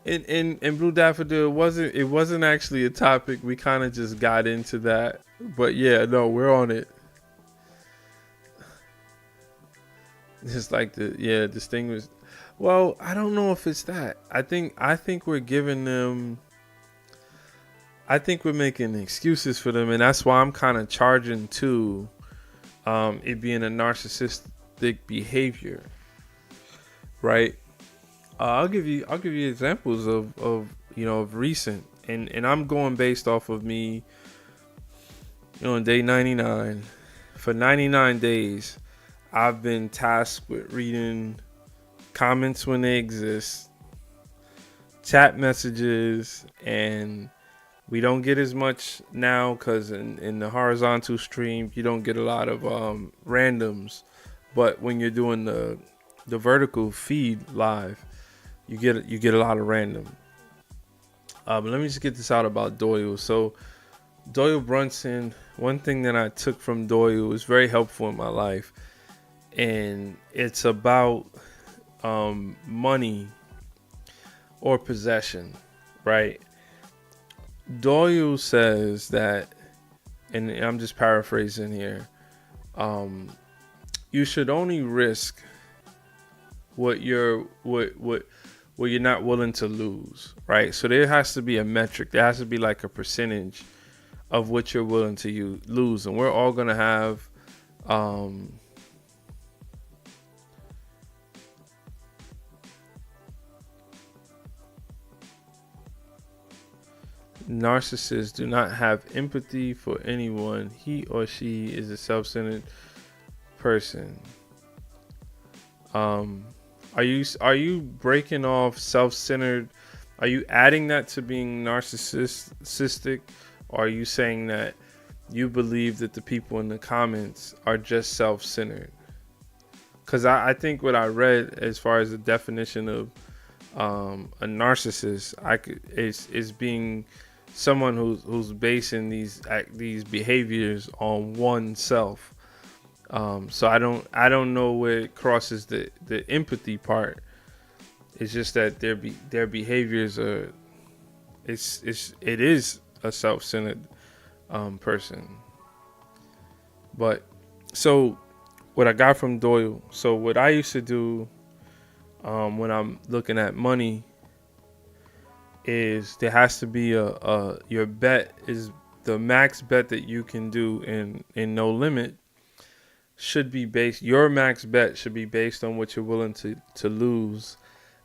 And Blue Daffodil wasn't actually a topic. We kind of just got into that. But yeah, no, we're on it. Just like distinguished. Well, I don't know if it's that. I think we're giving them. I think we're making excuses for them, and that's why I'm kind of charging to it being a narcissistic behavior, right? I'll give you examples of recent, and I'm going based off of me, on day 99. For 99 days, I've been tasked with reading comments when they exist, chat messages, and we don't get as much now because in the horizontal stream, you don't get a lot of randoms. But when you're doing the vertical feed live, you get a lot of random. But let me just get this out about Doyle. So Doyle Brunson, one thing that I took from Doyle was very helpful in my life, and it's about money or possession, right? Doyle says that, and I'm just paraphrasing here, you should only risk what you're not willing to lose, right? So there has to be a metric. There has to be like a percentage of what you're willing to lose, and we're all gonna have narcissists do not have empathy for anyone. He or she is a self-centered person. Um, are you breaking off self-centered? Are you adding that to being narcissistic, or are you saying that you believe that the people in the comments are just self-centered? Because I think what I read as far as the definition of a narcissist, is being someone who's basing these behaviors on oneself. So I don't know where it crosses the empathy part. It's just that their behaviors are it is a self-centered person. But so what I got from Doyle. So what I used to do when I'm looking at money is there has to be your bet is the max bet that you can do in no limit should be based. Your max bet should be based on what you're willing to lose,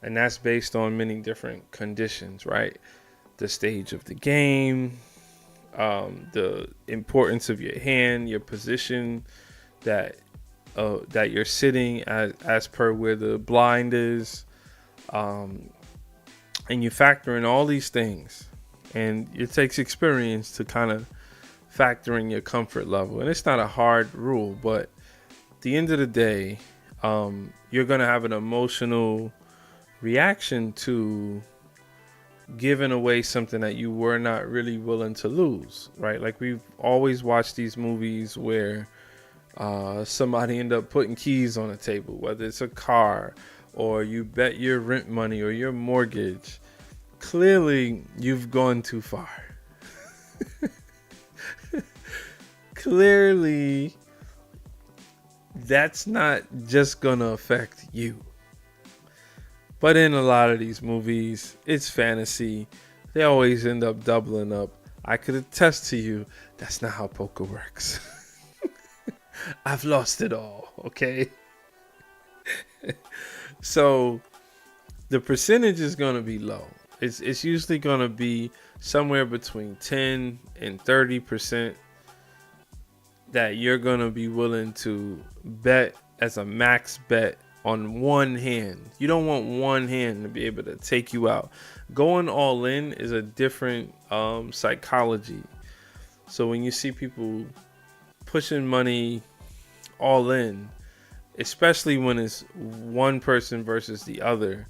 and that's based on many different conditions, right? The stage of the game, the importance of your hand, your position that you're sitting as per where the blind is, and you factor in all these things, and it takes experience to kind of factor in your comfort level. And it's not a hard rule, but at the end of the day, you're gonna have an emotional reaction to giving away something that you were not really willing to lose, right? Like we've always watched these movies where somebody end up putting keys on the table, whether it's a car or you bet your rent money or your mortgage. Clearly, you've gone too far. Clearly, that's not just gonna affect you. But in a lot of these movies, it's fantasy. They always end up doubling up. I could attest to you, that's not how poker works. I've lost it all, okay? So the percentage is going to be low. It's usually going to be somewhere between 10 and 30% that you're going to be willing to bet as a max bet on one hand. You don't want one hand to be able to take you out. Going all in is a different psychology. So when you see people pushing money all in, especially when it's one person versus the other,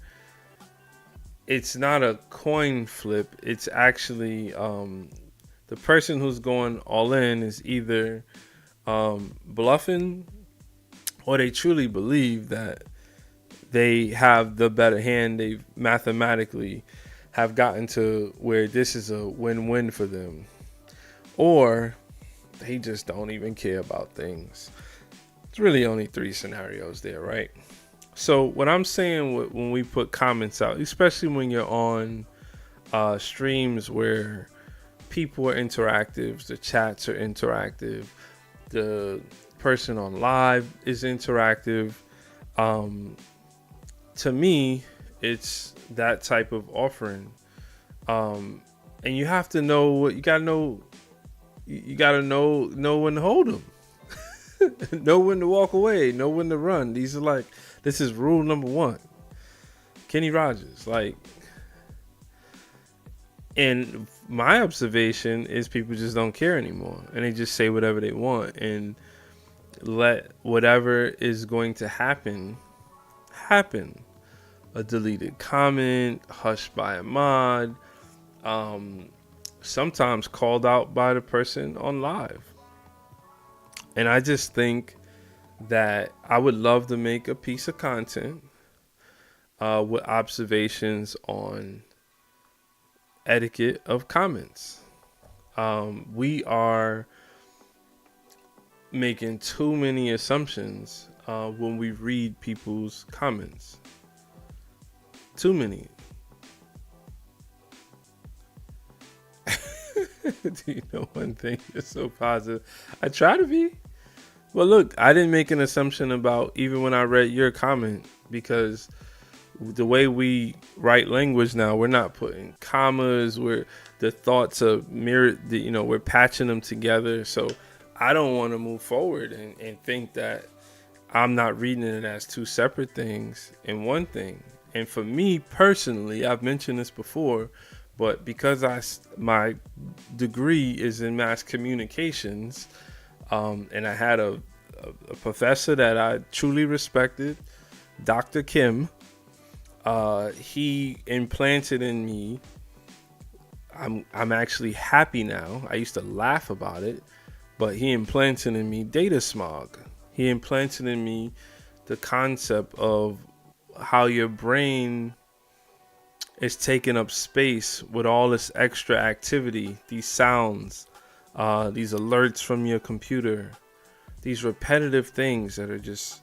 it's not a coin flip. It's actually the person who's going all in is either bluffing, or they truly believe that they have the better hand. They mathematically have gotten to where this is a win-win for them, or they just don't even care about things. It's really only three scenarios there, right? So what I'm saying when we put comments out, especially when you're on streams where people are interactive, the chats are interactive, the person on live is interactive. To me, it's that type of offering. And you have to know what you gotta know. You gotta know when to hold them. Know when to walk away, know when to run. This is rule number one. Kenny Rogers, and my observation is people just don't care anymore, and they just say whatever they want and let whatever is going to happen. A deleted comment, hushed by a mod, sometimes called out by the person on live. And I just think that I would love to make a piece of content with observations on etiquette of comments. We are making too many assumptions when we read people's comments. Too many. Do you know one thing? You're so positive. I try to be. Well, look, I didn't make an assumption about even when I read your comment, because the way we write language now, we're not putting commas. We're the thoughts are mirrored. We're patching them together. So I don't want to move forward and think that I'm not reading it as two separate things and one thing. And for me personally, I've mentioned this before, but because my degree is in mass communications, and I had a professor that I truly respected, Dr. Kim. He implanted in me. I'm actually happy now. I used to laugh about it, but he implanted in me data smog. He implanted in me the concept of how your brain is taking up space with all this extra activity, these sounds, these alerts from your computer, these repetitive things that are just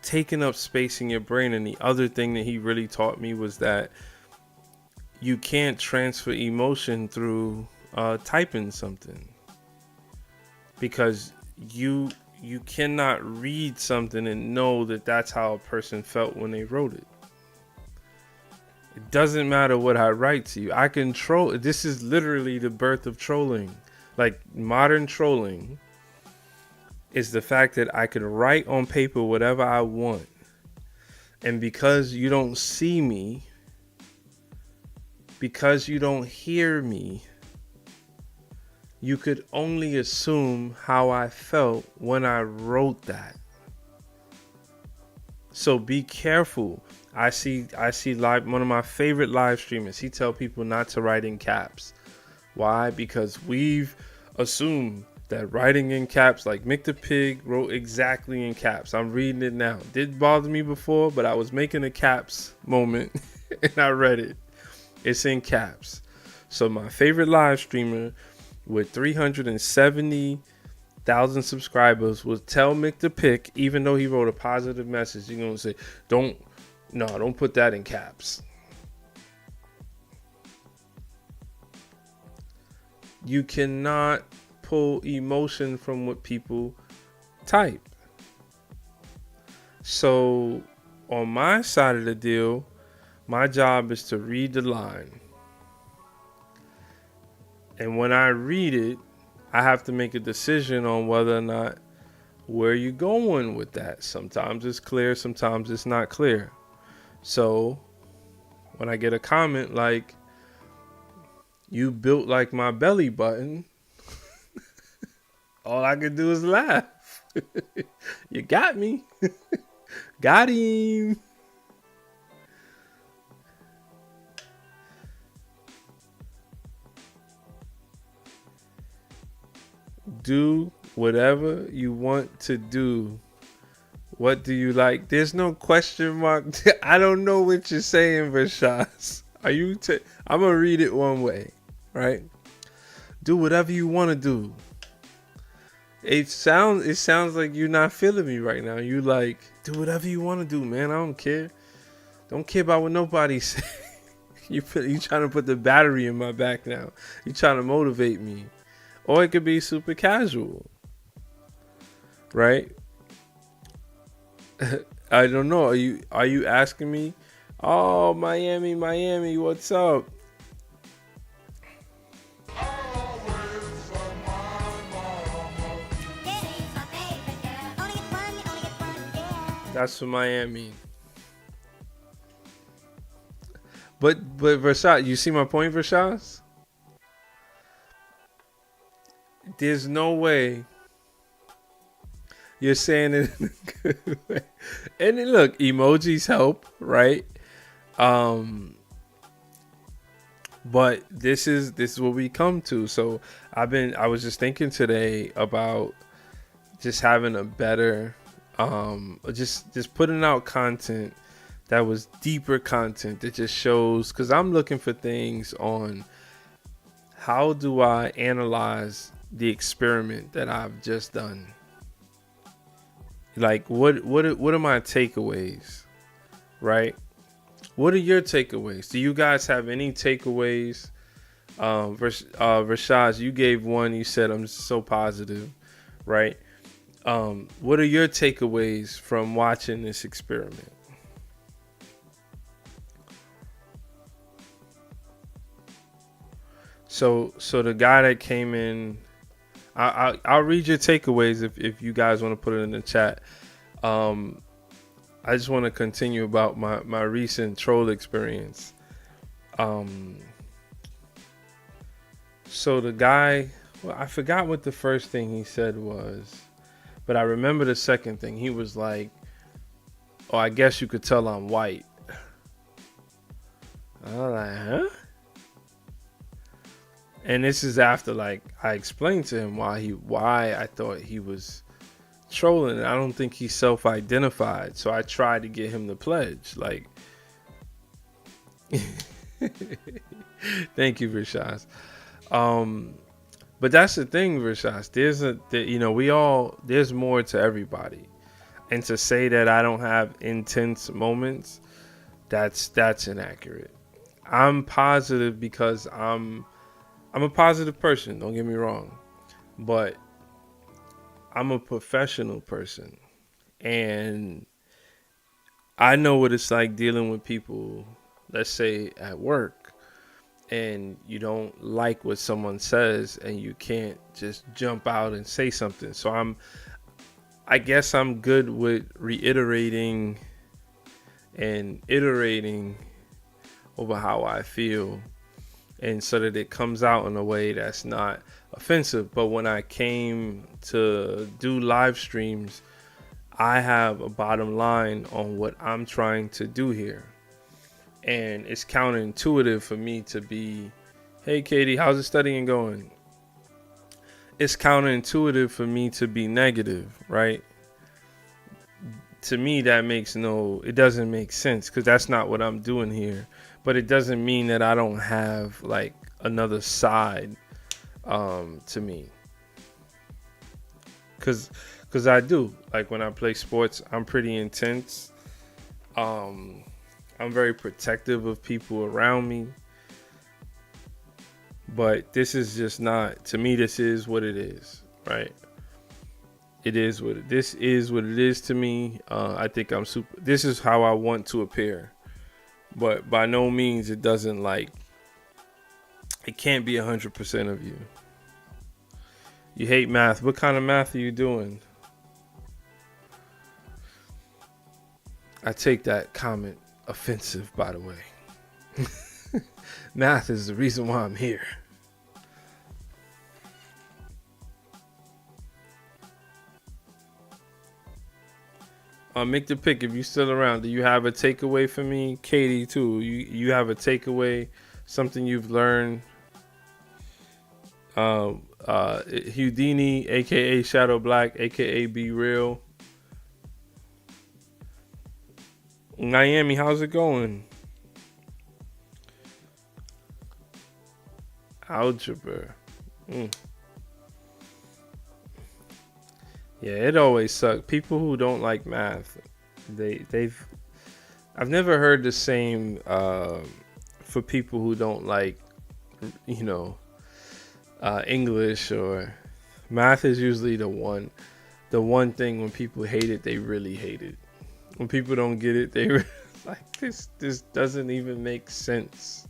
taking up space in your brain. And the other thing that he really taught me was that you can't transfer emotion through typing something, because you cannot read something and know that that's how a person felt when they wrote it. It doesn't matter what I write to you. I can troll. This is literally the birth of trolling. Like, modern trolling is the fact that I can write on paper whatever I want. And because you don't see me, because you don't hear me, you could only assume how I felt when I wrote that. So be careful. I see live, one of my favorite live streamers, he tell people not to write in caps. Why? Because we've assumed that writing in caps, like Mick the Pig wrote exactly in caps. I'm reading it now. Didn't bother me before, but I was making a caps moment and I read it. It's in caps. So my favorite live streamer with 370,000 subscribers will tell Mick the Pig, even though he wrote a positive message, you're going to say, don't put that in caps. You cannot pull emotion from what people type. So on my side of the deal, my job is to read the line. And when I read it, I have to make a decision on whether or not where you're going with that. Sometimes it's clear, sometimes it's not clear. So when I get a comment like, "You built like my belly button," all I can do is laugh. You got me. Got him. Do whatever you want to do. What do you like? There's no question mark. I don't know what you're saying, Rashaz. I'm going to read it one way, right? Do whatever you want to do. It sounds like you're not feeling me right now. You like, do whatever you want to do, man. I don't care. Don't care about what nobody says. You trying to put the battery in my back now. You trying to motivate me. Or it could be super casual, right? I don't know. Are you asking me? Oh, Miami, what's up? That's for Miami. But Rashad, you see my point, Rashad? There's no way you're saying it in a good way. And then look, emojis help, right? But this is what we come to. So I was just thinking today about just having a better just putting out content that was deeper content that just shows, because I'm looking for things on how do I analyze the experiment that I've just done. Like what are my takeaways, right? What are your takeaways? Do you guys have any takeaways? Rashad, you gave one. You said I'm so positive, right? What are your takeaways from watching this experiment? So the guy that came in, I'll read your takeaways if you guys want to put it in the chat. Um, I just want to continue about my recent troll experience. Um, so the guy, well, I forgot what the first thing he said was, but I remember the second thing. He was like, "Oh, I guess you could tell I'm white." I was like, "Huh?" And this is after like I explained to him why I thought he was trolling. I don't think he self-identified, so I tried to get him to pledge. Like, thank you, Rashaz. Um, but that's the thing, Rashaz. There's more to everybody, and to say that I don't have intense moments, that's inaccurate. I'm positive because I'm a positive person. Don't get me wrong, but I'm a professional person, and I know what it's like dealing with people, let's say at work, and you don't like what someone says and you can't just jump out and say something. So I guess I'm good with reiterating and iterating over how I feel, and so that it comes out in a way that's not offensive. But when I came to do live streams, I have a bottom line on what I'm trying to do here. And it's counterintuitive for me to be, "Hey Katie, how's the studying going?" It's counterintuitive for me to be negative, right? To me, it doesn't make sense, because that's not what I'm doing here. But it doesn't mean that I don't have like another side to me. Because I do. Like when I play sports, I'm pretty intense. I'm very protective of people around me. But this is just not, to me, this is what it is, right? This is what it is to me. I think I'm super, this is how I want to appear. But by no means, it doesn't like, it can't be 100% of you. You hate math. What kind of math are you doing? I take that comment offensive, by the way. Math is the reason why I'm here. Make the pick if you're still around. Do you have a takeaway for me? Katie, too. You have a takeaway, something you've learned. Houdini, aka Shadow Black, aka Be Real. Miami, how's it going? Algebra. Yeah, it always sucks. People who don't like math, I've never heard the same for people who don't like, you know, English or math is usually the one thing when people hate it, they really hate it. When people don't get it, they like this doesn't even make sense.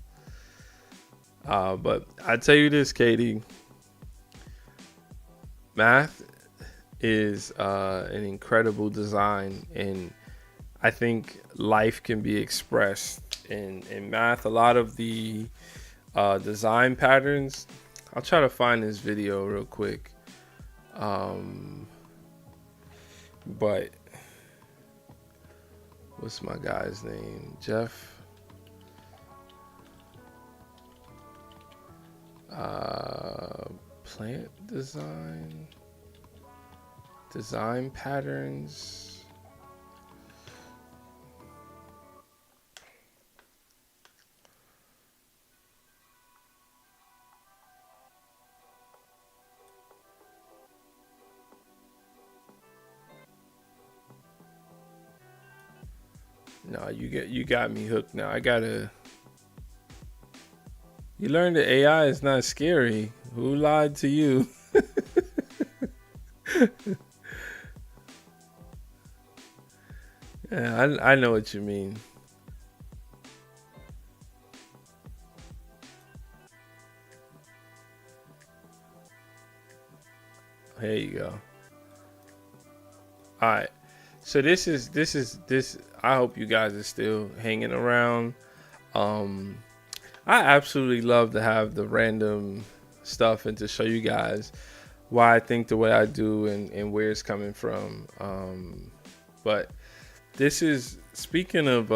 But I tell you this, Katie, math is an incredible design, and I think life can be expressed in math. A lot of the design patterns, I'll try to find this video real quick, but what's my guy's name? Jeff. Plant design patterns. No, you got me hooked now. You learned that AI is not scary. Who lied to you? Yeah, I know what you mean. There you go. All right. So this. I hope you guys are still hanging around. Um, I absolutely love to have the random stuff and to show you guys why I think the way I do and where it's coming from. But this is speaking of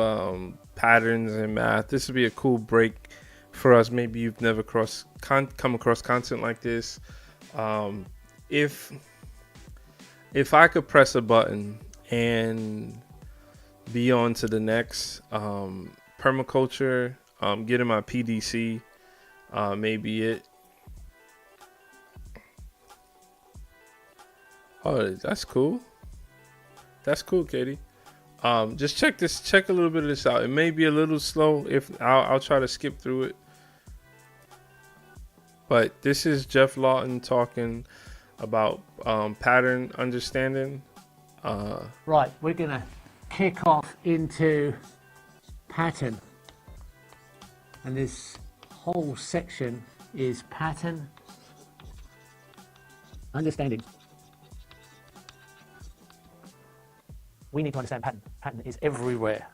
patterns in math. This would be a cool break for us. Maybe you've never come across content like this. Um, if I could press a button and be on to the next permaculture, getting my PDC, maybe it. Oh, that's cool. That's cool, Katie. Just check a little bit of this out. It may be a little slow. If I'll try to skip through it. But this is Jeff Lawton talking about pattern understanding. Right, we're going to kick off into pattern. And this whole section is pattern understanding. We need to understand pattern. Pattern is everywhere.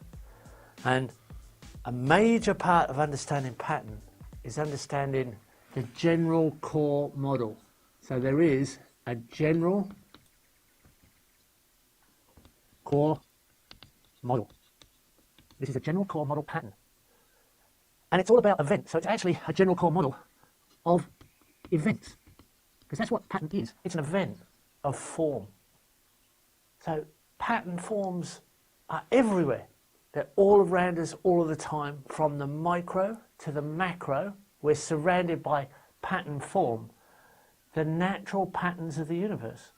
And a major part of understanding pattern is understanding the general core model. So there is a general core model. This is a general core model pattern. And it's all about events. So it's actually a general core model of events. Because that's what pattern is. It's an event of form. So pattern forms are everywhere. They're all around us all of the time. From the micro to the macro, we're surrounded by pattern form, the natural patterns of the universe.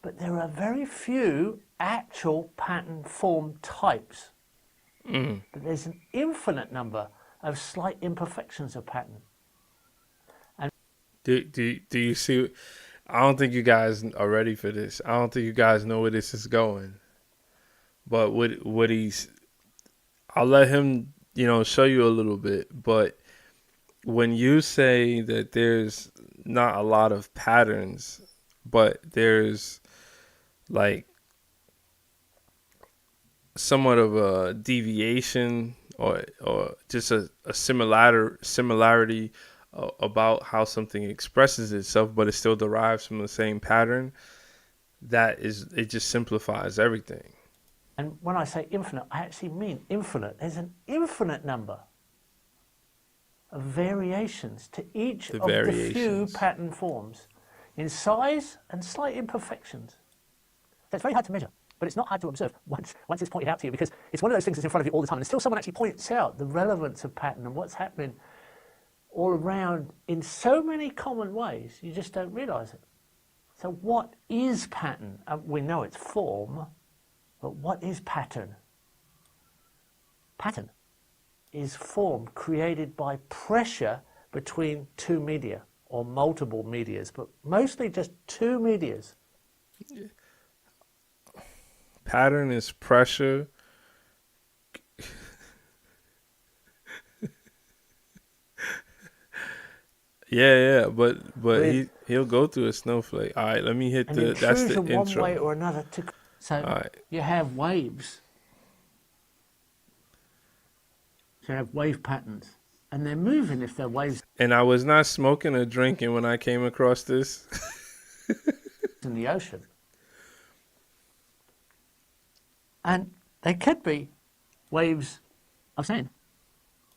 But there are very few actual pattern form types. But there's an infinite number of slight imperfections of pattern. And Do you see? I don't think you guys are ready for this. I don't think you guys know where this is going. But I'll let him, show you a little bit. But when you say that there's not a lot of patterns, but there's like somewhat of a deviation or just a similarity about how something expresses itself, but it still derives from the same pattern, it just simplifies everything. And when I say infinite, I actually mean infinite. There's an infinite number of variations to each of the few pattern forms in size and slight imperfections. That's very hard to measure, but it's not hard to observe once it's pointed out to you, because it's one of those things that's in front of you all the time, and until someone actually points out the relevance of pattern and what's happening all around in so many common ways, you just don't realize it. So what is pattern? We know it's form, but what is pattern? Pattern is form created by pressure between two media, or multiple medias, but mostly just two medias. Pattern is pressure. Yeah, but he'll go through a snowflake. All right, let me hit that's the intro. One way or another. You have waves. So you have wave patterns, and they're moving if they're waves. And I was not smoking or drinking when I came across this. In the ocean. And they could be waves of sand.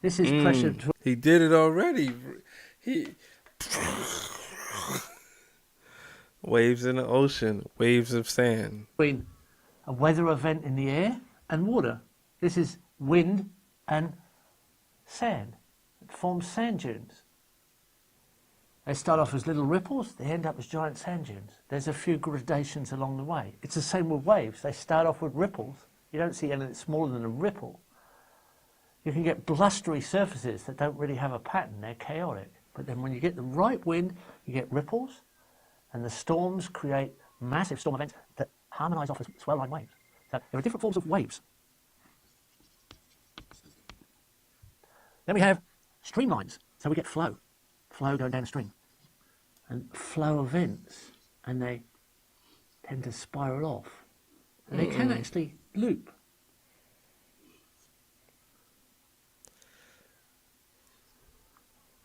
This is pressure. He did it already. Waves in the ocean, waves of sand. Between a weather event in the air and water. This is wind and sand. It forms sand dunes. They start off as little ripples, they end up as giant sand dunes. There's a few gradations along the way. It's the same with waves. They start off with ripples. You don't see anything smaller than a ripple. You can get blustery surfaces that don't really have a pattern. They're chaotic. But then when you get the right wind, you get ripples, and the storms create massive storm events that harmonize off as swell line waves. So there are different forms of waves. Then we have streamlines. So we get flow going down the stream. and flow events, and they tend to spiral off. And they can actually loop.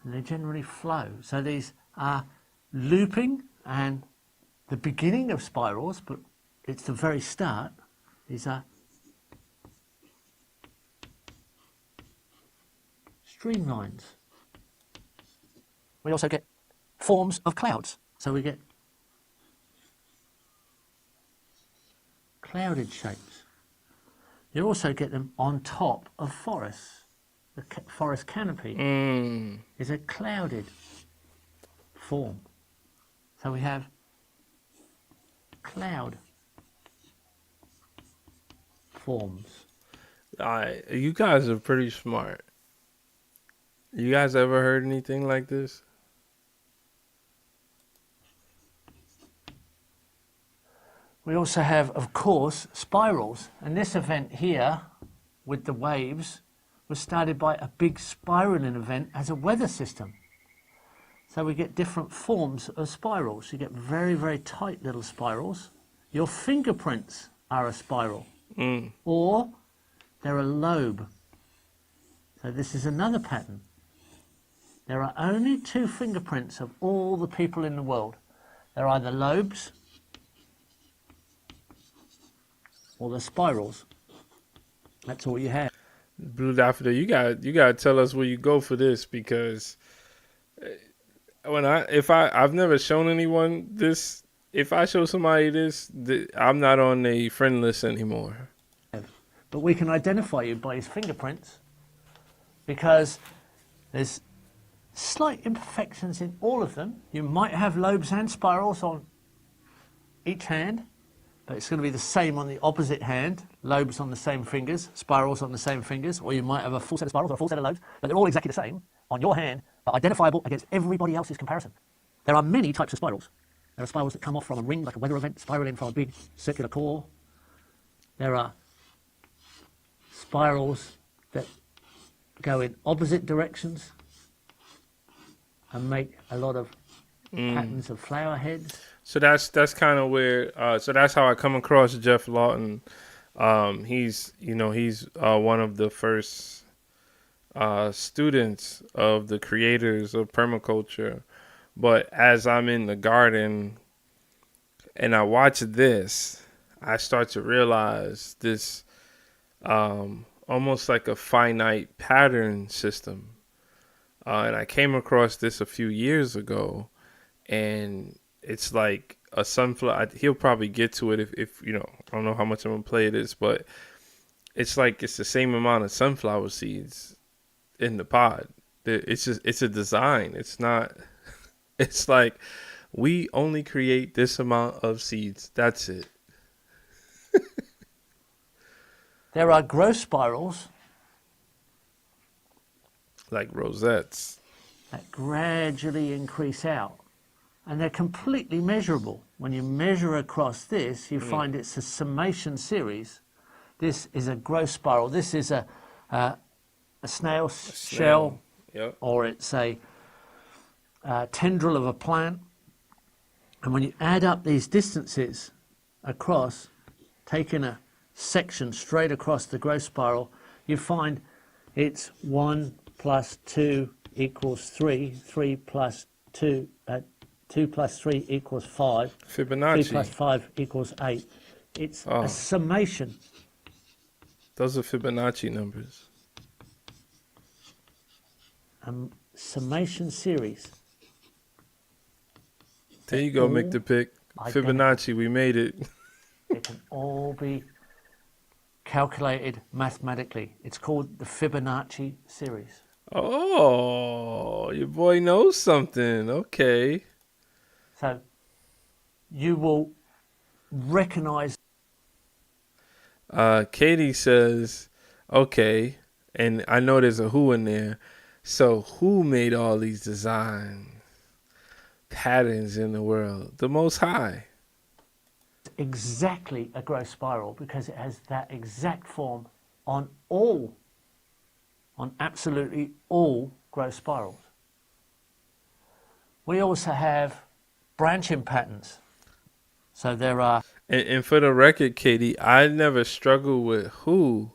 And they generally flow. So these are looping and the beginning of spirals, but it's the very start. These are streamlines. We also get forms of clouds. So we get clouded shapes. You also get them on top of forests. The forest canopy is a clouded form. So we have cloud forms. You guys are pretty smart. You guys ever heard anything like this? We also have, of course, spirals. And this event here with the waves was started by a big spiraling event as a weather system. So we get different forms of spirals. You get very, very tight little spirals. Your fingerprints are a spiral. Or they're a lobe. So this is another pattern. There are only 2 fingerprints of all the people in the world. They're either lobes or the spirals. That's all you have. Blue Daffodil, you gotta tell us where you go for this, because I've never shown anyone this. If I show somebody this, I'm not on the friend list anymore. But we can identify you by his fingerprints because there's slight imperfections in all of them. You might have lobes and spirals on each hand, but it's going to be the same on the opposite hand. Lobes on the same fingers, spirals on the same fingers, or you might have a full set of spirals or a full set of lobes, but they're all exactly the same on your hand, but identifiable against everybody else's comparison. There are many types of spirals. There are spirals that come off from a ring, like a weather event, spiraling from a big circular core. There are spirals that go in opposite directions and make a lot of patterns of flower heads. So that's kind of where. So that's how I come across Jeff Lawton. He's one of the first students of the creators of permaculture. But as I'm in the garden and I watch this, I start to realize this almost like a finite pattern system. And I came across this a few years ago, and it's like a sunflower. He'll probably get to it if I don't know how much I'm gonna play this, but it's like it's the same amount of sunflower seeds in the pod. It's a design. It's not. It's like we only create this amount of seeds. That's it. There are growth spirals Like rosettes. that gradually increase out, and they're completely measurable. When you measure across this, you find it's a summation series. This is a growth spiral. This is a snail shell, Yep. or it's a tendril of a plant. And when you add up these distances across, taking a section straight across the growth spiral, you find it's 1 plus 2 equals 3, 3 plus 2, 2 plus 3 equals 5, Fibonacci. 3 plus 5 equals 8. It's a summation. Those are Fibonacci numbers. Summation series. There you go, Mick the Pick. Fibonacci, we made it. It can all be calculated mathematically. It's called the Fibonacci series. Oh, your boy knows something. Okay. So you will recognize. Katie says, okay, and I know there's a who in there. So who made all these design patterns in the world? The Most High. Exactly a growth spiral because it has that exact form on absolutely all growth spirals. We also have branching patterns. So there are. And for the record, Katie, I never struggle with who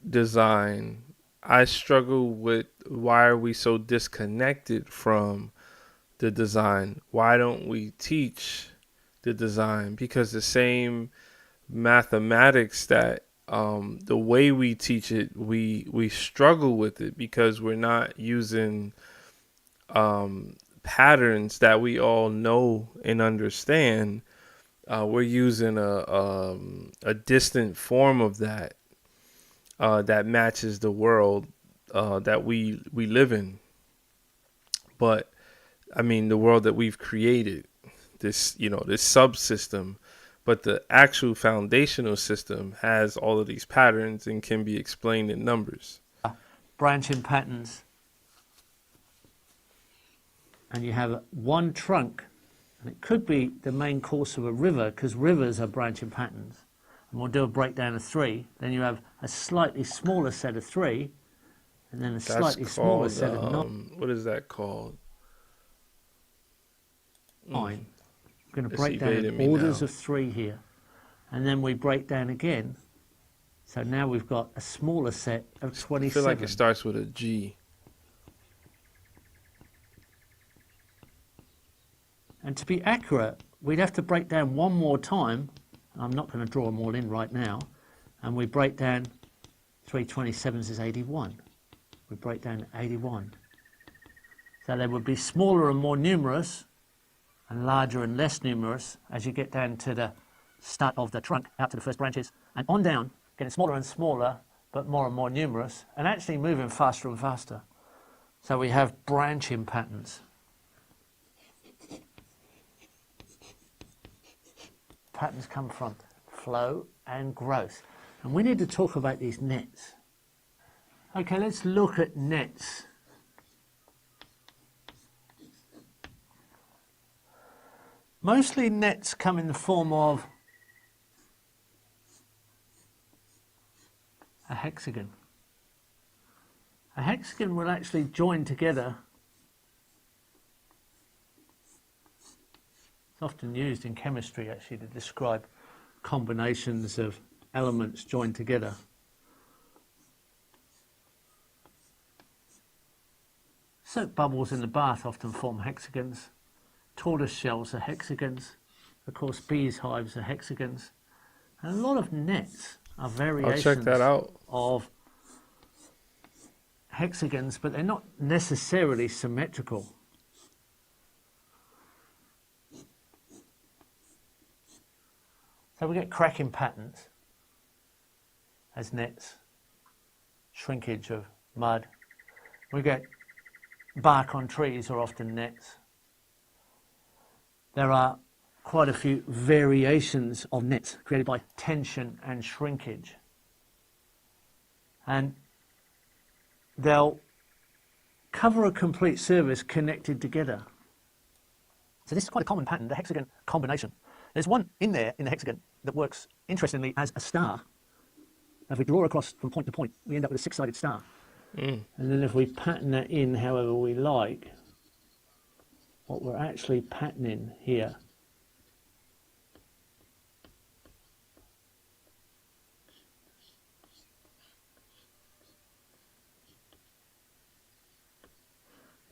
design. I struggle with why are we so disconnected from the design? Why don't we teach the design? Because the same mathematics that the way we teach it, we struggle with it because we're not using patterns that we all know and understand. We're using a distant form of that that matches the world that we live in. But I mean, the world that we've created, this subsystem, but the actual foundational system has all of these patterns and can be explained in numbers. Branching patterns, and you have one trunk, and it could be the main course of a river, because rivers are branching patterns. And we'll do a breakdown of 3. Then you have a slightly smaller set of 3, and then a slightly smaller set of 9. What is that called? 9. We're going to break down in orders of 3 here, and then we break down again. So now we've got a smaller set of 27. I feel like it starts with a G. And to be accurate, we'd have to break down one more time. I'm not going to draw them all in right now. And we break down 3 27s is 81. We break down 81. So they would be smaller and more numerous, and larger and less numerous as you get down to the start of the trunk, out to the first branches, and on down, getting smaller and smaller, but more and more numerous, and actually moving faster and faster. So we have branching patterns. Patterns come from flow and growth. And we need to talk about these nets. Okay, let's look at nets. Mostly nets come in the form of a hexagon. A hexagon will actually join together. It's often used in chemistry actually to describe combinations of elements joined together. Soap bubbles in the bath often form hexagons. Tortoise shells are hexagons. Of course, bees' hives are hexagons. And a lot of nets are variations I'll check that out. of hexagons, but they're not necessarily symmetrical. So we get cracking patterns as nets, shrinkage of mud. We get bark on trees are often nets. There are quite a few variations of nets created by tension and shrinkage. And they'll cover a complete surface connected together. So this is quite a common pattern, the hexagon combination. There's one in there in the hexagon that works interestingly as a star. If we draw across from point to point, we end up with a 6-sided star. And then if we pattern that in however we like, what we're actually patterning here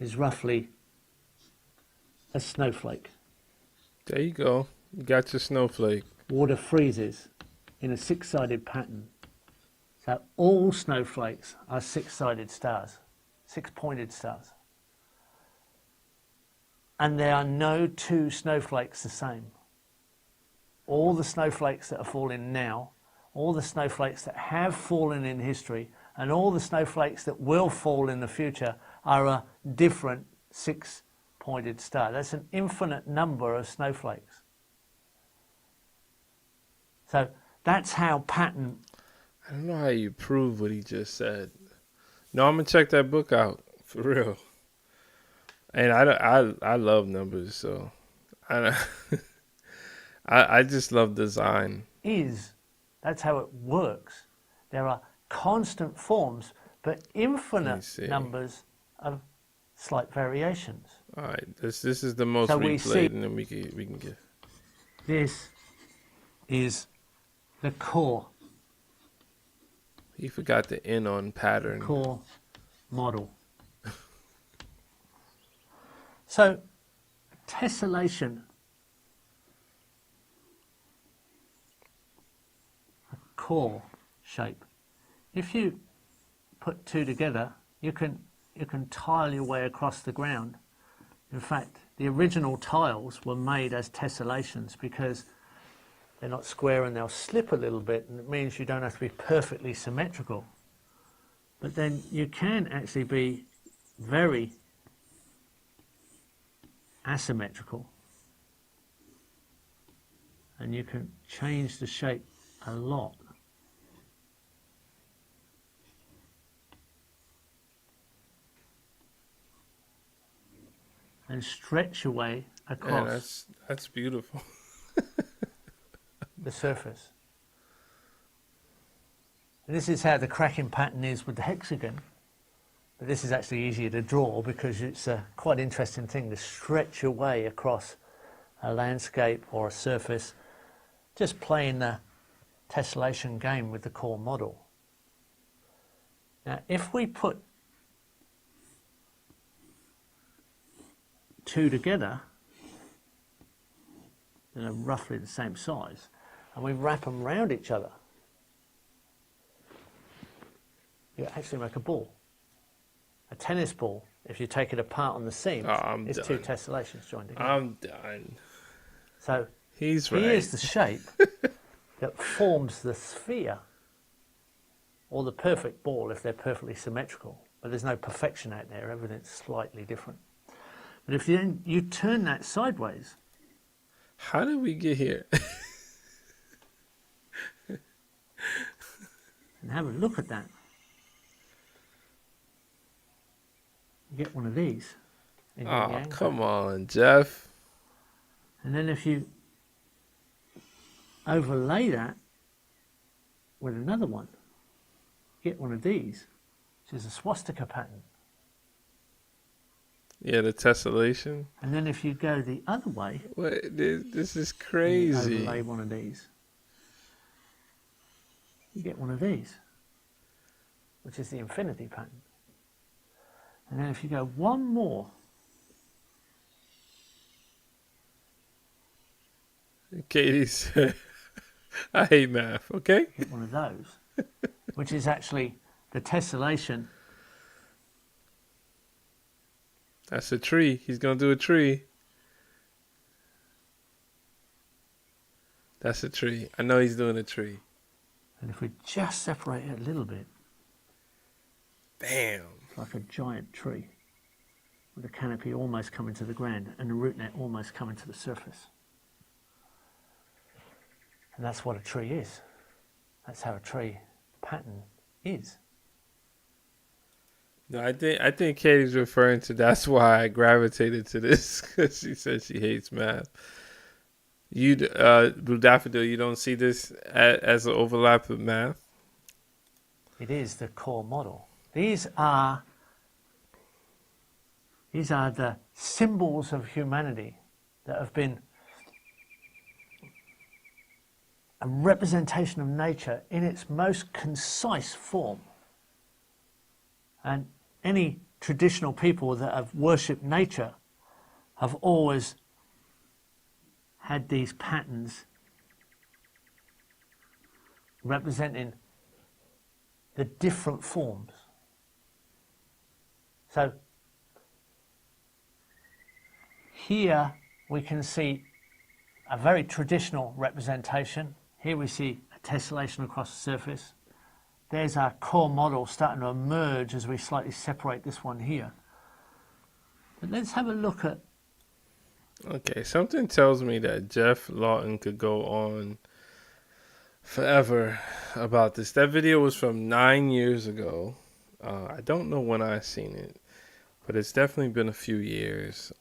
is roughly a snowflake. There you go. You got your snowflake. Water freezes in a 6-sided pattern. So all snowflakes are 6-sided stars, 6-pointed stars. And there are no 2 snowflakes the same. All the snowflakes that are falling now, all the snowflakes that have fallen in history, and all the snowflakes that will fall in the future are a different 6-pointed star. That's an infinite number of snowflakes. So that's how pattern. I don't know how you prove what he just said. No, I'm gonna check that book out for real. And I love numbers, so I I just love design. That's how it works. There are constant forms, but infinite numbers of slight variations. All right, this is the most So we see replayed, and then we can get. this is the core He forgot the N on pattern. core model. So tessellation, a core shape. If you put two together, you can tile your way across the ground. In fact, the original tiles were made as tessellations because they're not square and they'll slip a little bit, and it means you don't have to be perfectly symmetrical. But then you can actually be very asymmetrical, and you can change the shape a lot. And stretch your way Yeah, across that's beautiful. the surface. And this is how the cracking pattern is with the hexagon. But this is actually easier to draw because it's a quite interesting thing to stretch your way across a landscape or a surface, just playing the tessellation game with the core model. Now, if we put two together, that are roughly the same size, and we wrap them round each other, you actually make a ball. A tennis ball, if you take it apart on the seams, is two tessellations joined together. I'm done. So He's right. here's the shape that forms the sphere, or the perfect ball if they're perfectly symmetrical. But there's no perfection out there, everything's slightly different. But if you turn that sideways, How did we get here? and have a look at that, you get one of these. in yin Oh, yang. come on, Jeff. And then if you overlay that with another one, get one of these, which is a swastika pattern. Yeah, the tessellation. And then if you go the other way, What? This is and you crazy. overlay one of these, you get one of these, which is the infinity pattern. And then if you go one more, Katie said, I hate math, okay? get one of those, which is actually the tessellation. That's a tree. He's going to do a tree. That's a tree. I know he's doing a tree. And if we just separate it a little bit, Bam. it's like a giant tree with the canopy almost coming to the ground and the root net almost coming to the surface. And that's what a tree is. That's how a tree pattern is. No, I think Katie's referring to that's why I gravitated to this, because she said she hates math. You, Blue Daffodil, you don't see this as an overlap with math? It is the core model. These are the symbols of humanity that have been a representation of nature in its most concise form. And any traditional people that have worshipped nature have always had these patterns representing the different forms. So here we can see a very traditional representation. Here we see a tessellation across the surface. There's our core model starting to emerge as we slightly separate this one here. But let's have a look at... Okay, something tells me that Jeff Lawton could go on forever about this. That video was from 9 years ago. I don't know when I seen it, but it's definitely been a few years.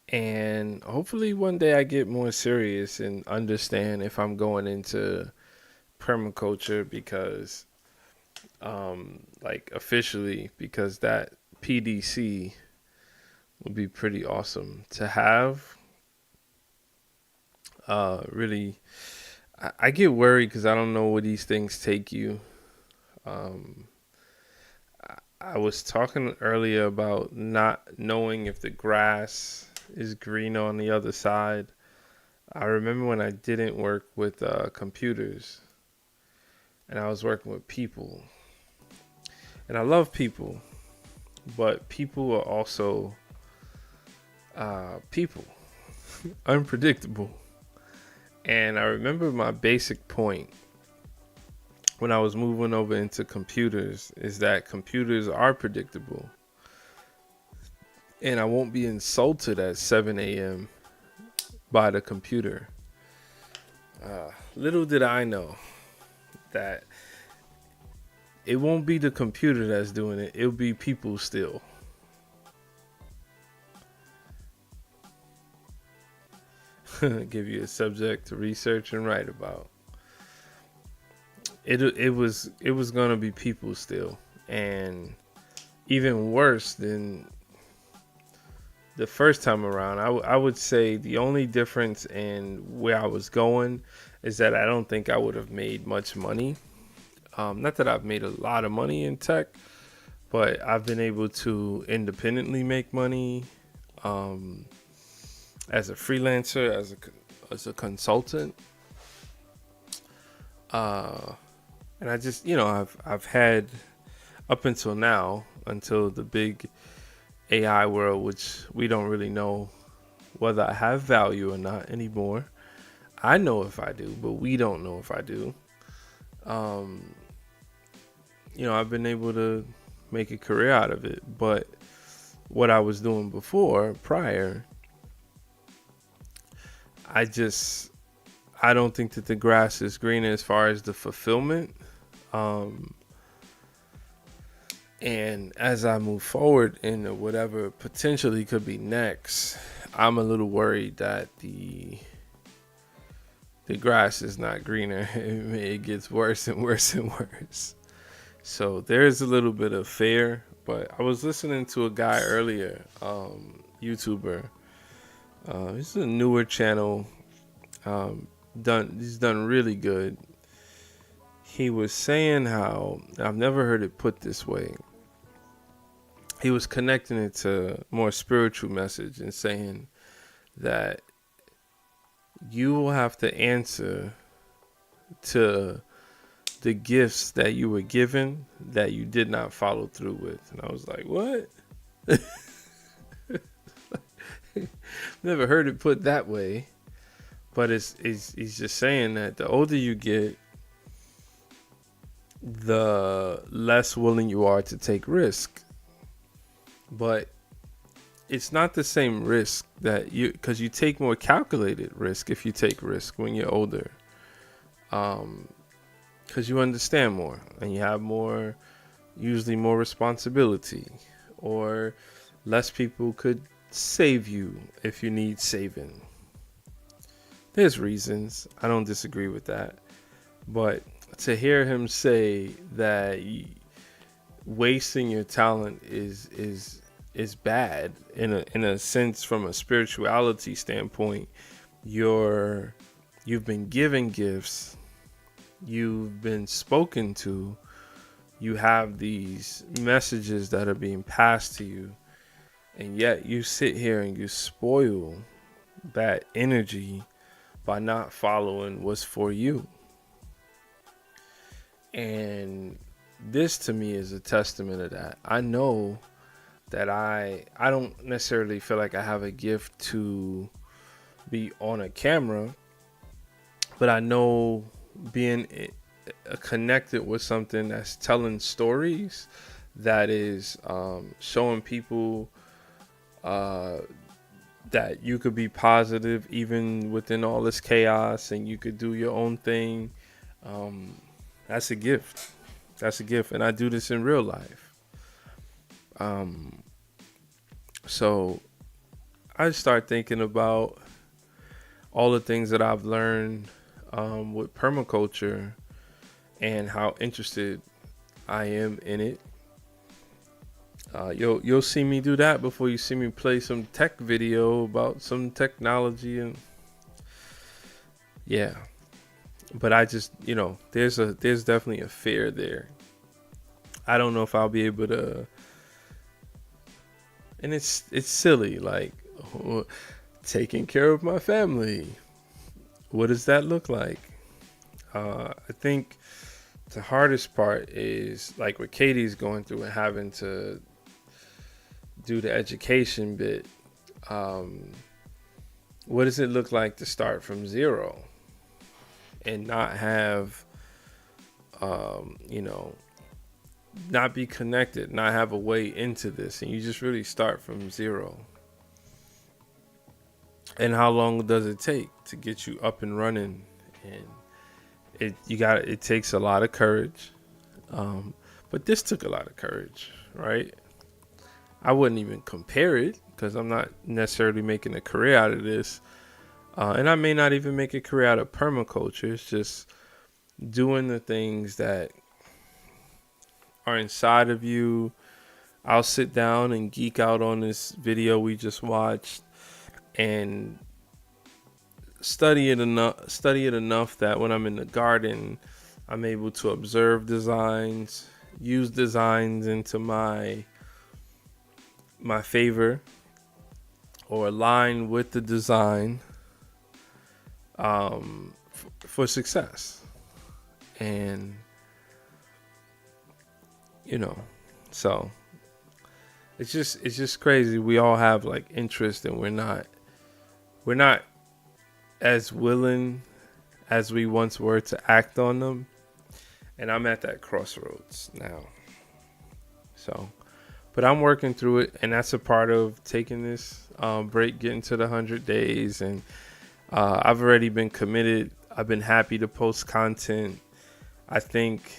And hopefully one day I get more serious and understand if I'm going into permaculture, because like officially, because that PDC would be pretty awesome to have. Really, I get worried because I don't know where these things take you. Um, I was talking earlier about not knowing if the grass is green on the other side. I remember when I didn't work with computers and I was working with people. And I love people, but people are also people, unpredictable. And I remember my basic point when I was moving over into computers is that computers are predictable. And I won't be insulted at 7 a.m. by the computer. Little did I know that it won't be the computer that's doing it, it'll be people still. Give you a subject to research and write about. It was gonna be people still, and even worse than the first time around. I would say the only difference in where I was going is that I don't think I would have made much money. Not that I've made a lot of money in tech, but I've been able to independently make money um, as a freelancer, as a consultant. Uh, and I just, I've had up until now, until the big AI world, which we don't really know whether I have value or not anymore. I know if I do, but we don't know if I do. Um, I've been able to make a career out of it, but what I was doing before, prior, I just, I don't think that the grass is greener as far as the fulfillment. Um, and as I move forward into whatever potentially could be next, I'm a little worried that the grass is not greener. It gets worse and worse and worse. So there's a little bit of fear. But I was listening to a guy earlier, YouTuber. This is a newer channel. He's done really good. He was saying how I've never heard it put this way. He was connecting it to more spiritual message and saying that you will have to answer to the gifts that you were given that you did not follow through with. And I was like, what? Never heard it put that way. But he's just saying that the older you get, the less willing you are to take risk. But it's not the same risk that because you take more calculated risk if you take risk when you're older. Because you understand more and you have usually more responsibility, or less people could save you if you need saving. There's reasons. I don't disagree with that. But to hear him say that wasting your talent is bad in a sense, from a spirituality standpoint, you've been given gifts, you've been spoken to, you have these messages that are being passed to you, and yet you sit here and you spoil that energy by not following what's for you. And this to me is a testament of that. I know that I don't necessarily feel like I have a gift to be on a camera, but I know being connected with something that's telling stories, that is showing people that you could be positive even within all this chaos, and you could do your own thing. That's a gift. That's a gift, and I do this in real life. So I start thinking about all the things that I've learned with permaculture and how interested I am in it. You'll see me do that before you see me play some tech video about some technology. And yeah, but I just, there's definitely a fear there. I don't know if I'll be able to, and it's silly, like, taking care of my family. What does that look like? I think the hardest part is like what Katie's going through and having to do the education bit. Um, what does it look like to start from zero and not have, um, you know, not be connected, not have a way into this, and you just really start from zero? And how long does it take to get you up and running? And it takes a lot of courage. Um, but this took a lot of courage, right? I wouldn't even compare it because I'm not necessarily making a career out of this. And I may not even make a career out of permaculture. It's just doing the things that are inside of you. I'll sit down and geek out on this video we just watched and study it enough that when I'm in the garden, I'm able to observe designs, use designs into my favor, or align with the design, for success. And so it's just crazy. We all have like interest, and we're not as willing as we once were to act on them. And I'm at that crossroads now. So, but I'm working through it, and that's a part of taking this break, getting to the 100 days. And I've already been committed. I've been happy to post content. I think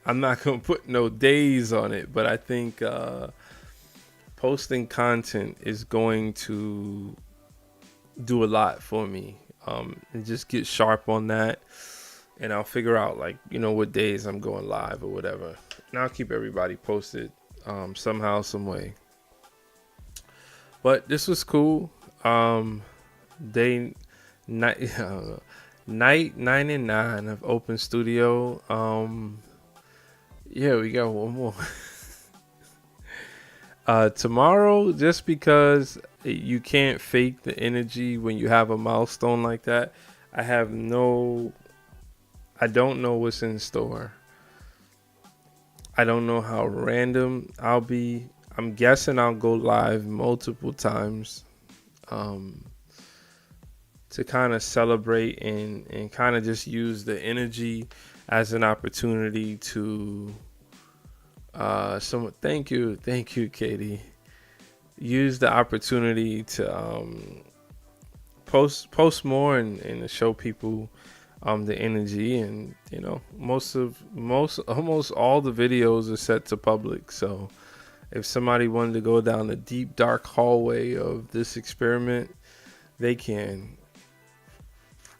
I'm not going to put no days on it, but I think posting content is going to do a lot for me, and just get sharp on that. And I'll figure out, like, what days I'm going live or whatever. And I'll keep everybody posted somehow, some way. But this was cool. Day night night 99 of Open Studio. Yeah, we got one more. Tomorrow, just because you can't fake the energy when you have a milestone like that, I don't know what's in store. I don't know how random I'll be. I'm guessing I'll go live multiple times, to kind of celebrate and kind of just use the energy as an opportunity to thank you, Katie. Use the opportunity to post more and to show people the energy. And almost all the videos are set to public. So if somebody wanted to go down the deep dark hallway of this experiment, they can.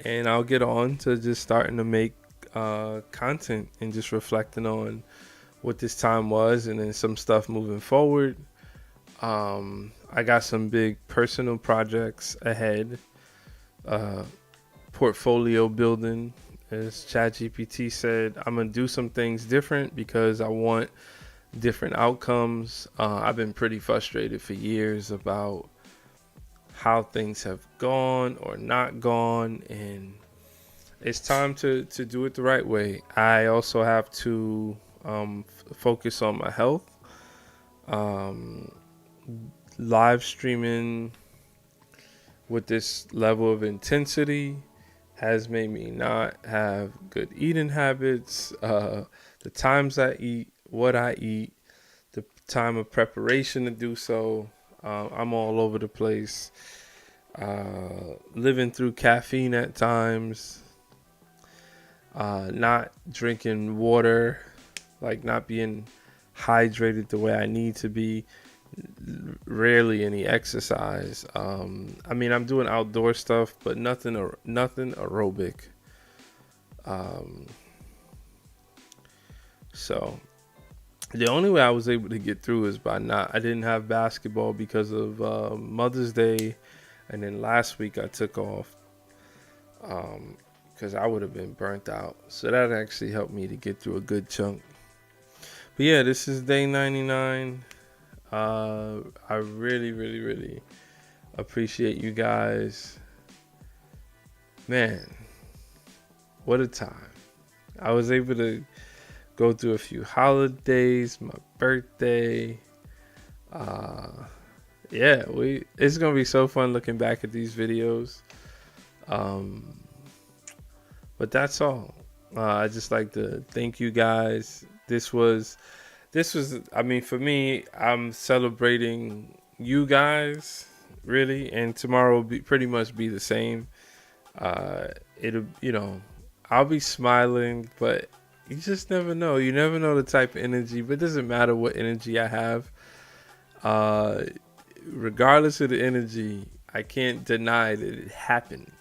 And I'll get on to just starting to make content and just reflecting on what this time was, and then some stuff moving forward. I got some big personal projects ahead. Portfolio building, as ChatGPT said. I'm gonna do some things different because I want different outcomes. I've been pretty frustrated for years about how things have gone or not gone, and it's time to do it the right way. I also have to focus on my health. Live streaming with this level of intensity has made me not have good eating habits. The times I eat, what I eat, the time of preparation to do so. I'm all over the place. Living through caffeine at times. Not drinking water, like not being hydrated the way I need to be. Rarely any exercise. I mean, I'm doing outdoor stuff, but nothing aerobic. So The only way I was able to get through is by not. I didn't have basketball because of Mother's Day, and then last week I took off because I would have been burnt out. So that actually helped me to get through a good chunk. But yeah, this is day 99. I really, really, really appreciate you guys. Man, what a time. I was able to go through a few holidays, my birthday. Yeah, it's gonna be so fun looking back at these videos. But that's all. I just like to thank you guys. This was I mean, for me, I'm celebrating you guys really, and tomorrow will be pretty much be the same. It'll, I'll be smiling, but you just never know. You never know the type of energy, but it doesn't matter what energy I have. Uh, Regardless of the energy, I can't deny that it happened.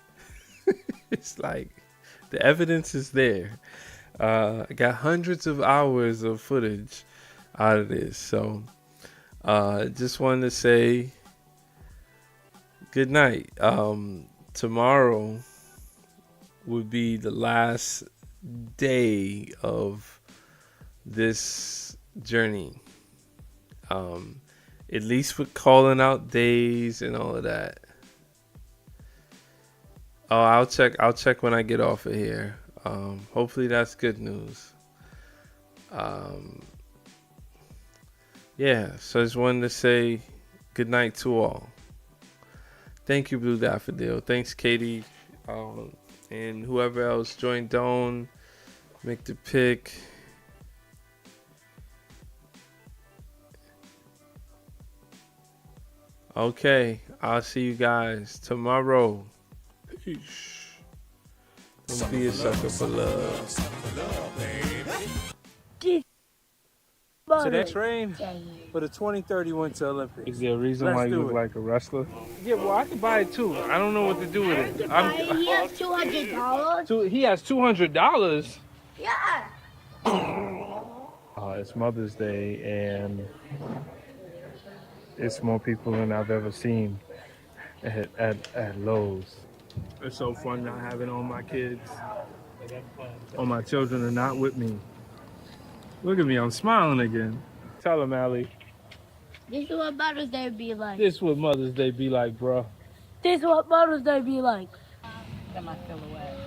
It's like the evidence is there. I got hundreds of hours of footage out of this, so just wanted to say good night. Tomorrow would be the last day of this journey. At least with calling out days and all of that. Oh, I'll check. I'll check when I get off of here. Hopefully that's good news. Yeah. So I just wanted to say good night to all. Thank you, Blue Daffodil. Thanks, Katie, and whoever else joined. Doan, make the pick. Okay, I'll see you guys tomorrow. Peace. Don't be a sucker for love. To the train for the 2030 Winter Olympics. Is there a reason why you look like a wrestler? Yeah, well, I could buy it too. I don't know what to do with it. He has $200. He has $200. Yeah. It's Mother's Day, and it's more people than I've ever seen at Lowe's. It's so fun not having all my kids. All my children are not with me. Look at me, I'm smiling again. Tell them, Allie. This is what Mother's Day be like. This is what Mother's Day be like, bro. This is what Mother's Day be like. Got my silhouette.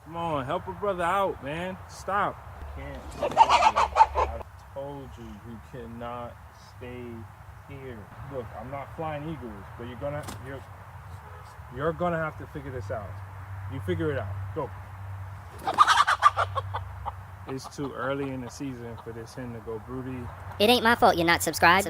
Come on, help a brother out, man. Stop. I told you, you cannot stay here. Look, I'm not flying eagles, but you're gonna have to figure this out. You figure it out. Go. It's too early in the season for this hen to go broody. It ain't my fault you're not subscribed.